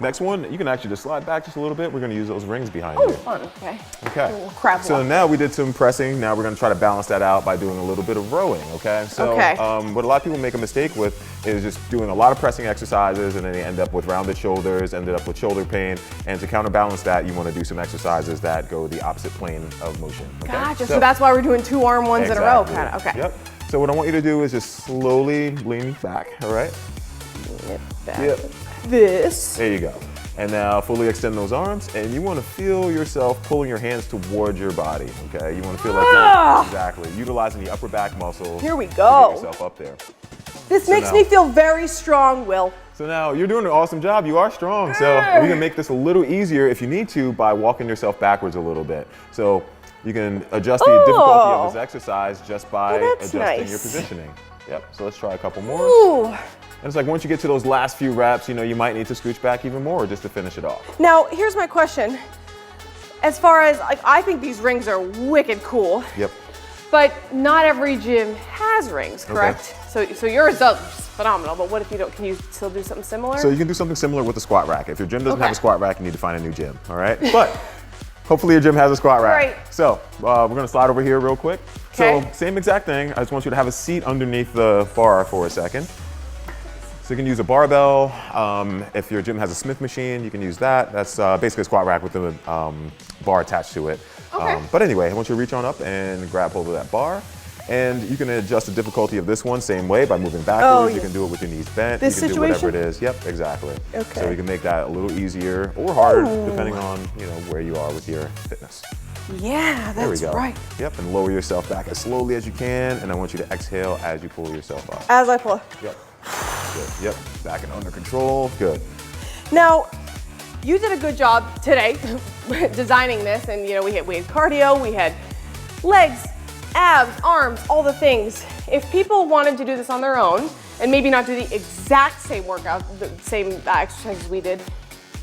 Next one, you can actually just slide back just a little bit. We're gonna use those rings behind you. Oh, fun, okay. Okay. Crab so walk. now we did some pressing. Now we're gonna try to balance that out by doing a little bit of rowing, okay? So what a lot of people make a mistake with is just doing a lot of pressing exercises and then they end up with rounded shoulders, ended up with shoulder pain. And to counterbalance that, you wanna do some exercises that go the opposite plane of motion, okay? Gotcha, so that's why we're doing 2 arm ones in a row, kind of, okay. Yep. So what I want you to do is just slowly lean back, all right? Back. Yep. This. There you go. And now fully extend those arms, and you want to feel yourself pulling your hands towards your body, okay? You want to feel like you're exactly utilizing the upper back muscles. Here we go. To get yourself up there. This makes me feel very strong, Will. So now you're doing an awesome job. You are strong. So we can make this a little easier if you need to by walking yourself backwards a little bit. So You can adjust the difficulty of this exercise just by adjusting your nice. positioning. Yep, so let's try a couple more. Ooh. And it's like once you get to those last few reps, you know, you might need to scooch back even more just to finish it off. Now, here's my question. As far as, like, I think these rings are wicked cool. Yep. But not every gym has rings, correct? Okay. So yours is phenomenal, but what if you don't, can you still do something similar? So you can do something similar with the squat rack. If your gym doesn't have a squat rack, you need to find a new gym, all right? But hopefully your gym has a squat rack. Right. So we're gonna slide over here real quick. Okay. So same exact thing. I just want you to have a seat underneath the bar for a second. So you can use a barbell. If your gym has a Smith machine, you can use that. That's basically a squat rack with a bar attached to it. Okay. But anyway, I want you to reach on up and grab hold of that bar. And you can adjust the difficulty of this one same way by moving backwards. You can do it with your knees bent. This you can situation? do whatever it is. Yep, exactly. Okay. So you can make that a little easier or harder depending on where you are with your fitness. Yeah, There we that's go. right. Yep, and lower yourself back as slowly as you can. And I want you to exhale as you pull yourself up. As I pull. Yep. Good. Yep. Back and under control. Good. Now, you did a good job today designing this, and we had cardio, we had legs, abs, arms, all the things. If people wanted to do this on their own and maybe not do the exact same workout, the same exercises we did,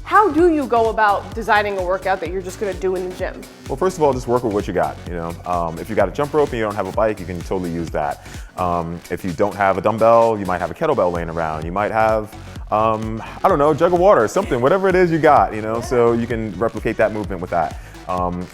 how do you go about designing a workout that you're just going to do in the gym? Well, first of all, just work with what you got. If you got a jump rope and you don't have a bike, you can totally use that. If you don't have a dumbbell, you might have a kettlebell laying around. You might have, I don't know, a jug of water, something, whatever it is you got, so you can replicate that movement with that.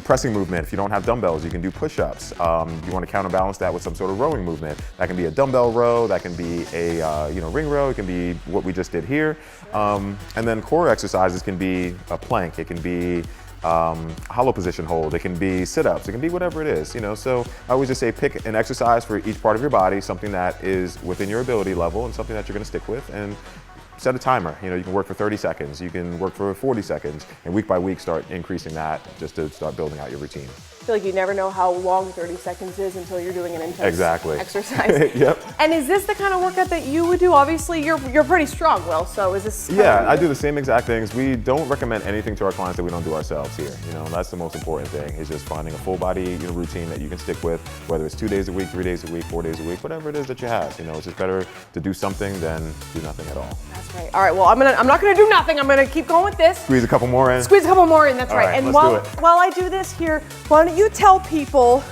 Pressing movement, if you don't have dumbbells, you can do push-ups. You want to counterbalance that with some sort of rowing movement. That can be a dumbbell row, that can be a ring row, it can be what we just did here. And then core exercises can be a plank, it can be hollow position hold, it can be sit-ups, it can be whatever it is, So I always just say pick an exercise for each part of your body, something that is within your ability level and something that you're going to stick with. And set a timer. You can work for 30 seconds, you can work for 40 seconds, and week by week start increasing that just to start building out your routine. I feel like you never know how long 30 seconds is until you're doing an intense exercise. Yep. And is this the kind of workout that you would do? Obviously, you're pretty strong, Will, so is this I do the same exact things. We don't recommend anything to our clients that we don't do ourselves here. That's the most important thing, is just finding a full body routine that you can stick with, whether it's 2 days a week, 3 days a week, 4 days a week, whatever it is that you have. It's just better to do something than do nothing at all. That's right. All right, well, I'm not gonna do nothing. I'm gonna keep going with this. Squeeze a couple more in. Squeeze a couple more in, that's right. And let's do it. while I do this here, why don't you tell people,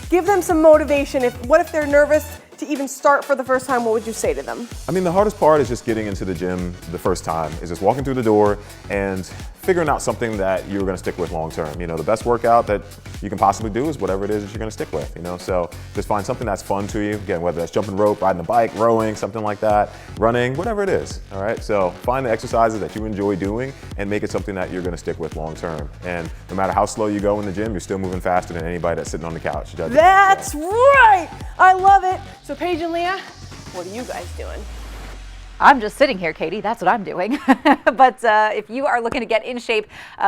give them some motivation. What if they're nervous to even start for the first time? What would you say to them? I mean, the hardest part is just getting into the gym the first time, is just walking through the door and figuring out something that you're going to stick with long term. The best workout that you can possibly do is whatever it is that you're going to stick with, So just find something that's fun to you. Again, whether that's jumping rope, riding a bike, rowing, something like that, running, whatever it is, all right? So find the exercises that you enjoy doing and make it something that you're going to stick with long term. And no matter how slow you go in the gym, you're still moving faster than anybody that's sitting on the couch. That's right! I love it. So Paige and Leah, what are you guys doing? I'm just sitting here, Katie. That's what I'm doing. But if you are looking to get in shape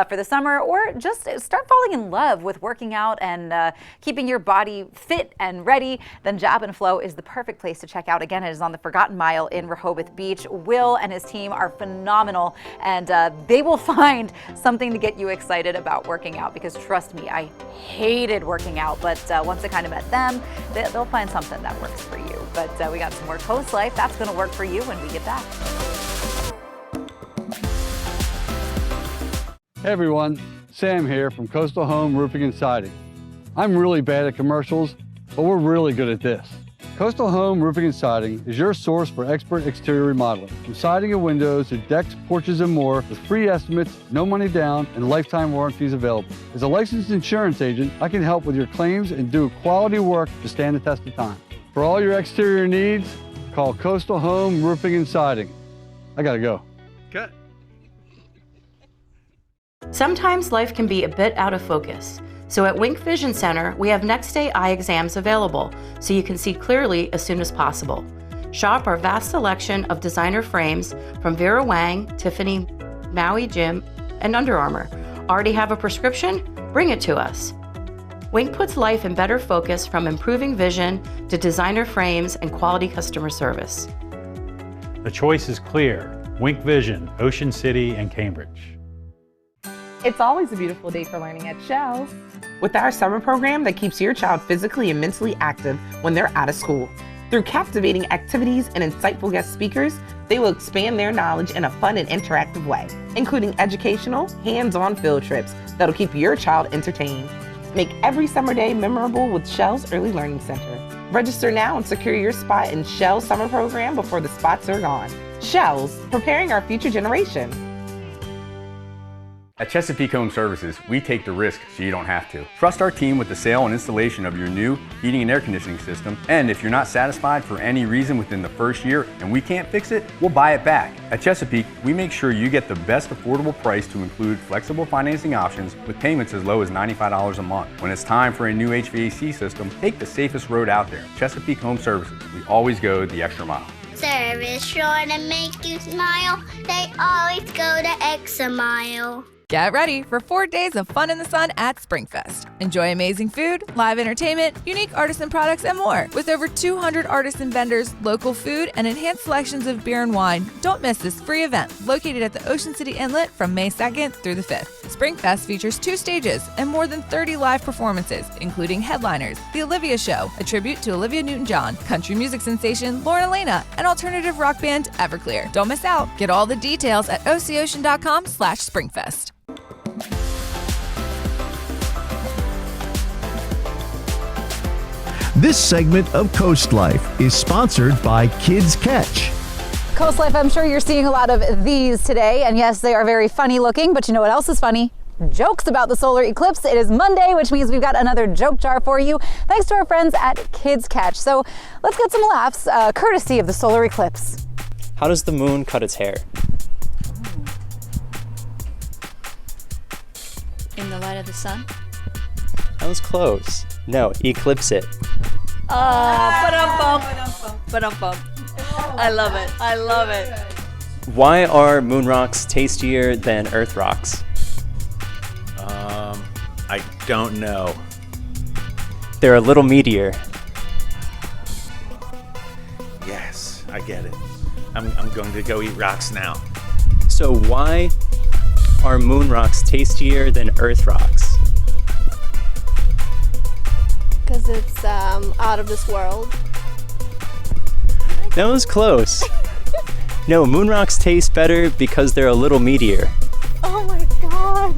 for the summer, or just start falling in love with working out and keeping your body fit and ready, then Jab and Flow is the perfect place to check out. Again, it is on the Forgotten Mile in Rehoboth Beach. Will and his team are phenomenal, and they will find something to get you excited about working out, because trust me, I hated working out, but once I kind of met them, they'll find something that works for you. But we got some more Coast Life. That's going to work for you when we get back. Hey everyone, Sam here from Coastal Home Roofing and Siding. I'm really bad at commercials, but we're really good at this. Coastal Home Roofing and Siding is your source for expert exterior remodeling. From siding and windows to decks, porches, and more, with free estimates, no money down, and lifetime warranties available. As a licensed insurance agent, I can help with your claims and do quality work to stand the test of time. For all your exterior needs, call Coastal Home Roofing and Siding. I gotta go. Cut. Sometimes life can be a bit out of focus. So at Wink Vision Center, we have next day eye exams available so you can see clearly as soon as possible. Shop our vast selection of designer frames from Vera Wang, Tiffany, Maui Jim, and Under Armour. Already have a prescription? Bring it to us. Wink puts life in better focus, from improving vision to designer frames and quality customer service. The choice is clear. Wink Vision, Ocean City and Cambridge. It's always a beautiful day for learning at Shells. with our summer program that keeps your child physically and mentally active when they're out of school. Through captivating activities and insightful guest speakers, they will expand their knowledge in a fun and interactive way, including educational, hands-on field trips that'll keep your child entertained. Make every summer day memorable with Shell's Early Learning Center. Register now and secure your spot in Shell's summer program before the spots are gone. Shell's, preparing our future generation. At Chesapeake Home Services, we take the risk so you don't have to. Trust our team with the sale and installation of your new heating and air conditioning system, and if you're not satisfied for any reason within the first year and we can't fix it, we'll buy it back. At Chesapeake, we make sure you get the best affordable price to include flexible financing options with payments as low as $95 a month. When it's time for a new HVAC system, take the safest road out there. Chesapeake Home Services, we always go the extra mile. Service sure to make you smile. They always go the extra mile. Get ready for 4 days of fun in the sun at SpringFest. Enjoy amazing food, live entertainment, unique artisan products, and more. With over 200 artisan vendors, local food, and enhanced selections of beer and wine, don't miss this free event located at the Ocean City Inlet from May 2nd through the 5th. SpringFest features 2 stages and more than 30 live performances, including headliners, The Olivia Show, a tribute to Olivia Newton-John, country music sensation Lauren Elena, and alternative rock band Everclear. Don't miss out. Get all the details at ococean.com/SpringFest. This segment of Coast Life is sponsored by Kids Catch. Coast Life, I'm sure you're seeing a lot of these today, and yes, they are very funny looking, but you know what else is funny? Jokes about the solar eclipse. It is Monday, which means we've got another joke jar for you, thanks to our friends at Kids Catch. So let's get some laughs, courtesy of the solar eclipse. How does the moon cut its hair? In the light of the sun? That was close. No, eclipse it. Ba-dum-bum. I love it. I love it. Why are moon rocks tastier than earth rocks? I don't know. They're a little meatier. Yes, I get it. I'm going to go eat rocks now. So why are moon rocks tastier than earth rocks? Because it's out of this world. That was close. No, moon rocks taste better because they're a little meatier. Oh my gosh.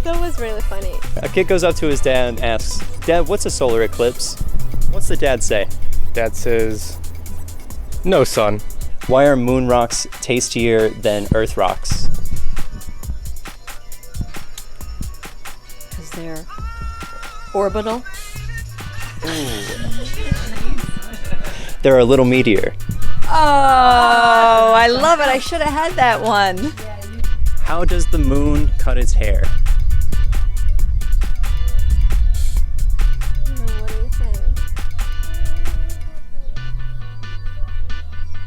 That was really funny. A kid goes up to his dad and asks, "Dad, what's a solar eclipse?" What's the dad say? Dad says, "No, son." Why are moon rocks tastier than earth rocks? Because they're orbital. They're a little meatier. Oh, I love it. I should have had that one. How does the moon cut its hair? What are you saying?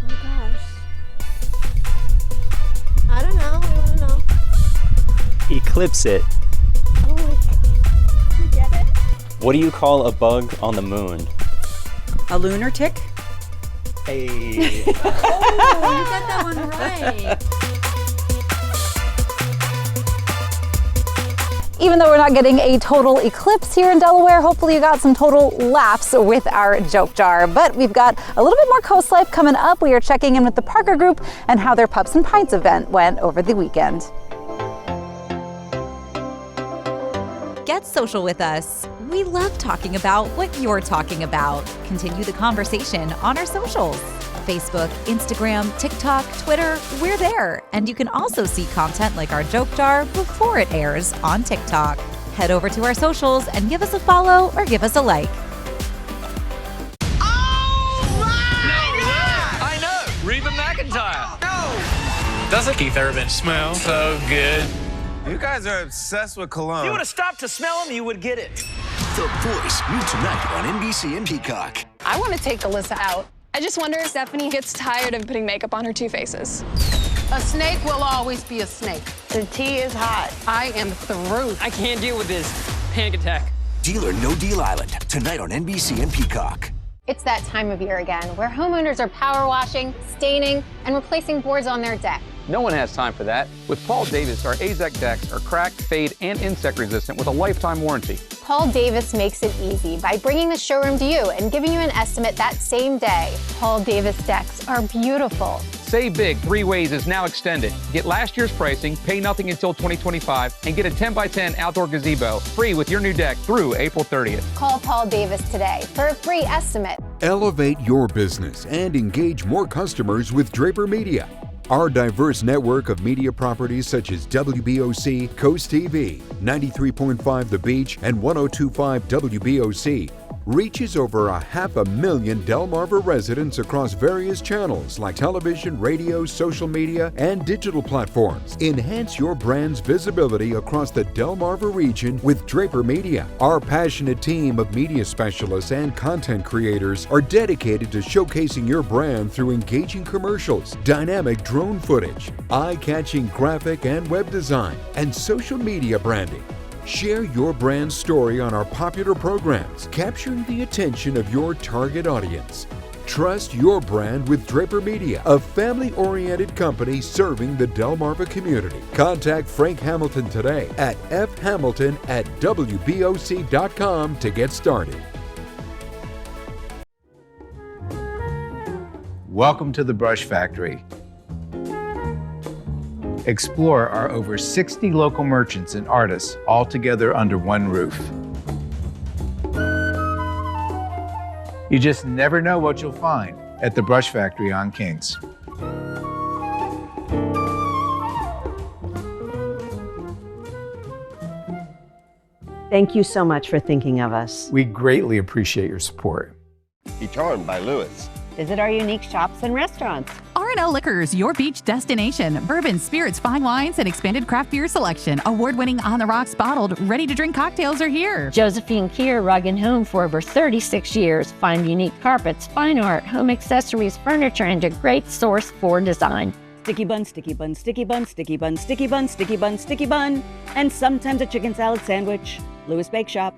Oh gosh. I don't know. I want to know. Eclipse it. Oh my god. You get it? What do you call a bug on the moon? A lunar tick? Hey. Oh, you got that one right. Even though we're not getting a total eclipse here in Delaware, hopefully you got some total laughs with our joke jar. But we've got a little bit more Coast Life coming up. We are checking in with the Parker Group and how their Pups and Pints event went over the weekend. Get social with us. We love talking about what you're talking about. Continue the conversation on our socials. Facebook, Instagram, TikTok, Twitter, we're there. And you can also see content like our joke jar before it airs on TikTok. Head over to our socials and give us a follow or give us a like. I know, Reba McEntire. No. Doesn't Keith Urban smell so good? You guys are obsessed with cologne. If you would have stopped to smell them, you would get it. The Voice, new tonight on NBC and Peacock. I want to take Alyssa out. I just wonder if Stephanie gets tired of putting makeup on her two faces. A snake will always be a snake. The tea is hot. I am through. I can't deal with this panic attack. Deal or No Deal Island, tonight on NBC and Peacock. It's that time of year again where homeowners are power washing, staining, and replacing boards on their deck. No one has time for that. With Paul Davis, our AZEC decks are crack, fade, and insect resistant with a lifetime warranty. Paul Davis makes it easy by bringing the showroom to you and giving you an estimate that same day. Paul Davis decks are beautiful. Save Big 3 Ways is now extended. Get last year's pricing, pay nothing until 2025, and get a 10x10 outdoor gazebo free with your new deck through April 30th. Call Paul Davis today for a free estimate. Elevate your business and engage more customers with Draper Media. Our diverse network of media properties such as WBOC, Coast TV, 93.5 The Beach, and 102.5 WBOC reaches over 500,000 Delmarva residents across various channels like television, radio, social media, and digital platforms. Enhance your brand's visibility across the Delmarva region with Draper Media. Our passionate team of media specialists and content creators are dedicated to showcasing your brand through engaging commercials, dynamic drone footage, eye-catching graphic and web design, and social media branding. Share your brand story on our popular programs, capturing the attention of your target audience. Trust your brand with Draper Media, a family-oriented company serving the Delmarva community. Contact Frank Hamilton today at fhamilton@wboc.com to get started. Welcome to the Brush Factory. Explore our over 60 local merchants and artists, all together under one roof. You just never know what you'll find at the Brush Factory on Kings. Thank you so much for thinking of us. We greatly appreciate your support. Be Charmed by Lewis. Visit our unique shops and restaurants. R&L Liquors, your beach destination. Bourbon, spirits, fine wines, and expanded craft beer selection. Award-winning On the Rocks bottled, ready-to-drink cocktails are here. Josephine Keir Rug and Home for over 36 years. Find unique carpets, fine art, home accessories, furniture, and a great source for design. Sticky bun, sticky bun, sticky bun, sticky bun, sticky bun, sticky bun, sticky bun, and sometimes a chicken salad sandwich. Lewis Bake Shop.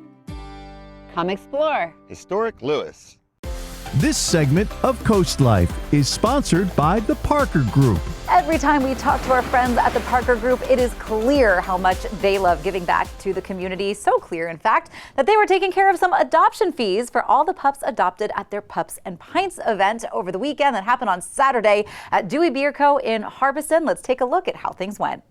Come explore. Historic Lewis. This segment of Coast Life is sponsored by the Parker Group. Every time we talk to our friends at the Parker Group, it is clear how much they love giving back to the community. So clear, in fact, that they were taking care of some adoption fees for all the pups adopted at their Pups and Pints event over the weekend that happened on Saturday at Dewey Beer Co. in Harbison. Let's take a look at how things went.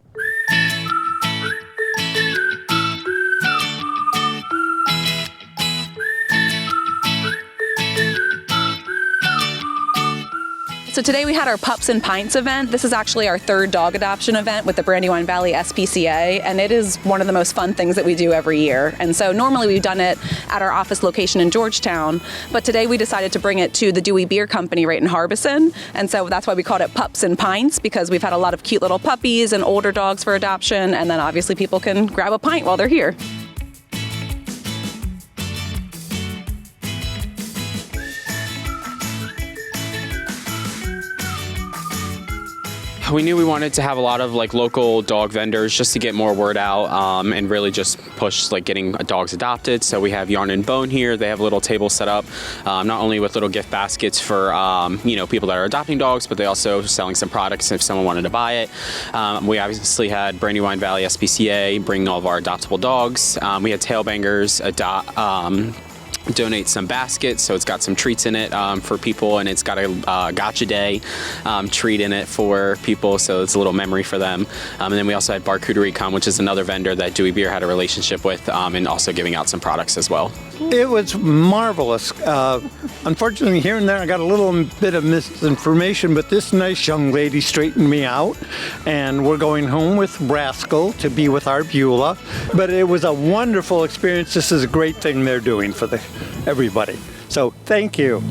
So today we had our Pups and Pints event. This is actually our third dog adoption event with the Brandywine Valley SPCA, and it is one of the most fun things that we do every year. And so normally we've done it at our office location in Georgetown, but today we decided to bring it to the Dewey Beer Company right in Harbison. And so that's why we called it Pups and Pints, because we've had a lot of cute little puppies and older dogs for adoption, and then obviously people can grab a pint while they're here. We knew we wanted to have a lot of local dog vendors just to get more word out and really just push getting dogs adopted. So we have Yarn and Bone here. They have a little table set up, not only with little gift baskets for people that are adopting dogs, but they also selling some products if someone wanted to buy it. We obviously had Brandywine Valley SPCA bring all of our adoptable dogs. We had Tailbangers donate some baskets, so it's got some treats in it for people, and it's got a gotcha day treat in it for people, so it's a little memory for them. And then we also had Barcooterie Con, which is another vendor that Dewey Beer had a relationship with, and also giving out some products as well. It was marvelous. Unfortunately, here and there I got a little bit of misinformation, but this nice young lady straightened me out, and we're going home with Rascal to be with our Beulah. But it was a wonderful experience. This is a great thing they're doing for everybody. So thank you.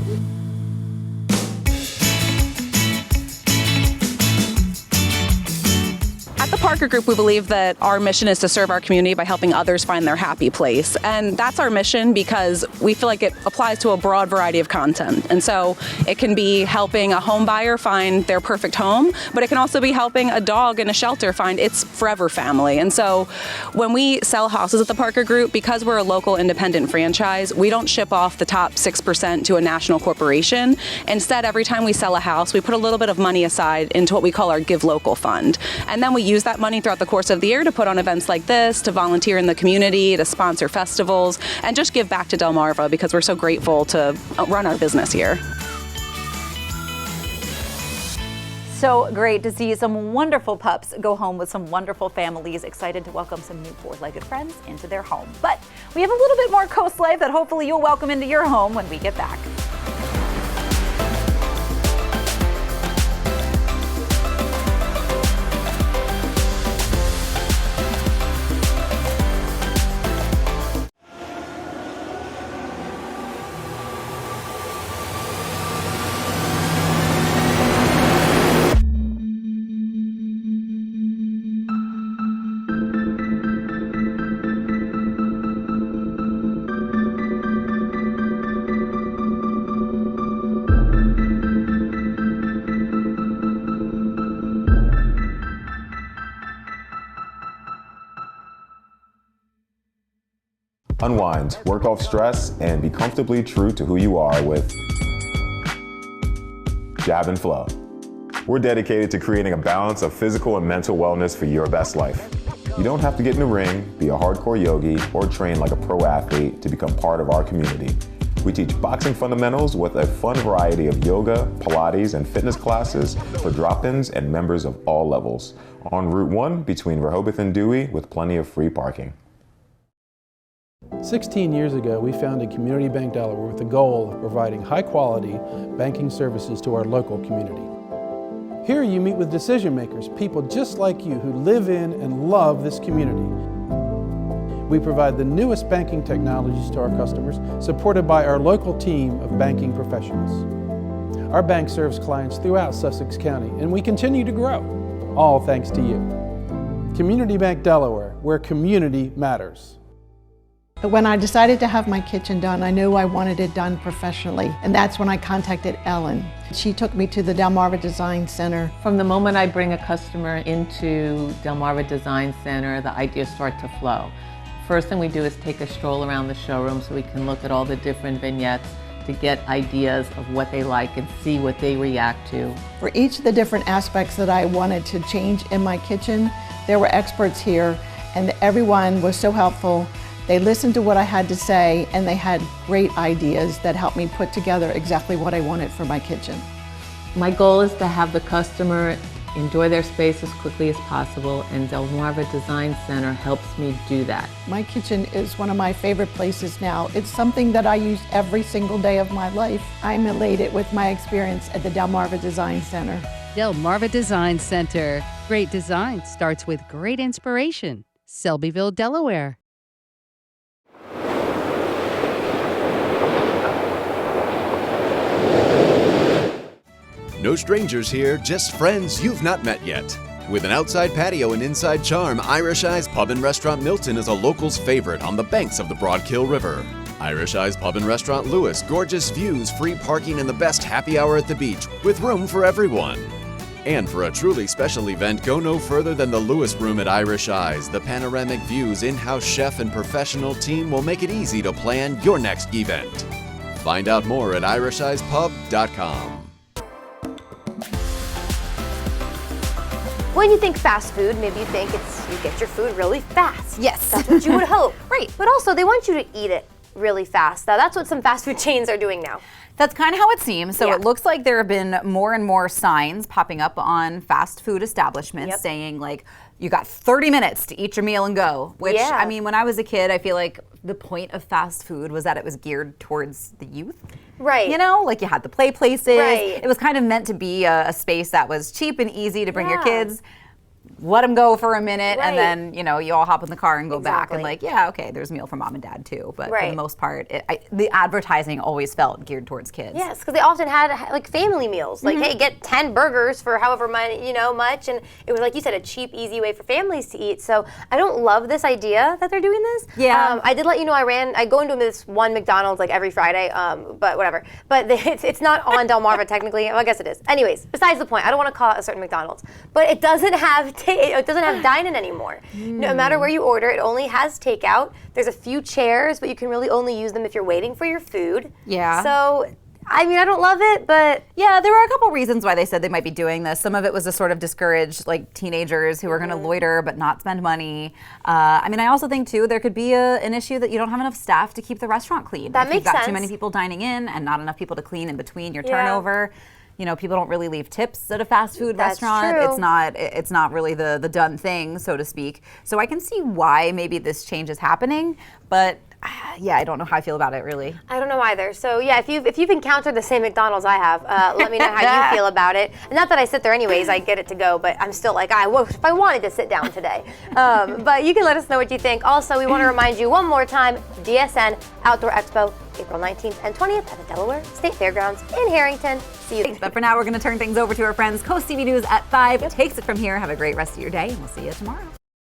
At the Parker Group, we believe that our mission is to serve our community by helping others find their happy place. And that's our mission because we feel like it applies to a broad variety of content. And so it can be helping a home buyer find their perfect home, but it can also be helping a dog in a shelter find its forever family. And so when we sell houses at the Parker Group, because we're a local independent franchise, we don't ship off the top 6% to a national corporation. Instead, every time we sell a house, we put a little bit of money aside into what we call our Give Local Fund. And then we use that money throughout the course of the year to put on events like this, to volunteer in the community, to sponsor festivals, and just give back to Delmarva because we're so grateful to run our business here. So great to see some wonderful pups go home with some wonderful families, excited to welcome some new four-legged friends into their home. But we have a little bit more Coast Life that hopefully you'll welcome into your home when we get back. Unwind, work off stress, and be comfortably true to who you are with Jab and Flow. We're dedicated to creating a balance of physical and mental wellness for your best life. You don't have to get in the ring, be a hardcore yogi, or train like a pro athlete to become part of our community. We teach boxing fundamentals with a fun variety of yoga, Pilates, and fitness classes for drop-ins and members of all levels. On Route 1 between Rehoboth and Dewey with plenty of free parking. 16 years ago, we founded Community Bank Delaware with the goal of providing high-quality banking services to our local community. Here you meet with decision makers, people just like you who live in and love this community. We provide the newest banking technologies to our customers, supported by our local team of banking professionals. Our bank serves clients throughout Sussex County, and we continue to grow, all thanks to you. Community Bank Delaware, where community matters. When I decided to have my kitchen done, I knew I wanted it done professionally, and that's when I contacted Ellen. She took me to the Delmarva Design Center. From the moment I bring a customer into Delmarva Design Center, the ideas start to flow. First thing we do is take a stroll around the showroom so we can look at all the different vignettes to get ideas of what they like and see what they react to. For each of the different aspects that I wanted to change in my kitchen, there were experts here, and everyone was so helpful. They listened to what I had to say, and they had great ideas that helped me put together exactly what I wanted for my kitchen. My goal is to have the customer enjoy their space as quickly as possible, and Delmarva Design Center helps me do that. My kitchen is one of my favorite places now. It's something that I use every single day of my life. I'm elated with my experience at the Delmarva Design Center. Delmarva Design Center. Great design starts with great inspiration. Selbyville, Delaware. No strangers here, just friends you've not met yet. With an outside patio and inside charm, Irish Eyes Pub and Restaurant Milton is a local's favorite on the banks of the Broadkill River. Irish Eyes Pub and Restaurant Lewis, gorgeous views, free parking, and the best happy hour at the beach, with room for everyone. And for a truly special event, go no further than the Lewis Room at Irish Eyes. The panoramic views, in-house chef, and professional team will make it easy to plan your next event. Find out more at irisheyespub.com. When you think fast food, maybe you think you get your food really fast. Yes. That's what you would hope. Right. But also, they want you to eat it really fast. Now, that's what some fast food chains are doing now. That's kind of how it seems. So Yeah. it looks like there have been more and more signs popping up on fast food establishments saying like, you got 30 minutes to eat your meal and go. Which, Yeah. I mean, when I was a kid, I feel like the point of fast food was that it was geared towards the youth. Right. You know, like you had the play places. Right. It was kind of meant to be a space that was cheap and easy to bring your Yeah. kids. let them go for a minute, Right. and then you all hop in the car and go back, and Exactly. okay, there's a meal for mom and dad too. But for Right. the most part, the advertising always felt geared towards kids. Yes, because they often had like family meals. Like, Mhm. hey, get 10 burgers for however much, and it was like you said, a cheap, easy way for families to eat. So I don't love this idea that they're doing this. Yeah. I did let you know I go into this one McDonald's like every Friday, but whatever. But it's not on Delmarva technically. Well, I guess it is. Anyways, besides the point. I don't want to call it a certain McDonald's, but it doesn't have dine-in anymore. No matter where you order, it only has takeout. There's a few chairs, but you can really only use them if you're waiting for your food. Yeah. So, I mean, I don't love it, but yeah, there were a couple reasons why they said they might be doing this. Some of it was to sort of discourage like teenagers who are going to loiter but not spend money. I mean, I also think too there could be an issue that you don't have enough staff to keep the restaurant clean. That if makes you've got too sense. many people dining in and not enough people to clean in between your Yeah. turnover. People don't really leave tips at a fast food That's restaurant. true. It's not really the done thing, so to speak. So I can see why maybe this change is happening, but yeah, I don't know how I feel about it really. I don't know either. So yeah, if you've encountered the same McDonald's I have, let me know how you feel about it. And not that I sit there anyways, I get it to go, but I'm still like, if I wanted to sit down today. But you can let us know what you think. Also, we want to remind you one more time, DSN Outdoor Expo, April 19th and 20th at the Delaware State Fairgrounds in Harrington. See you. But for now, we're going to turn things over to our friends. Coast TV News at 5 takes it from here. Have a great rest of your day, and we'll see you tomorrow.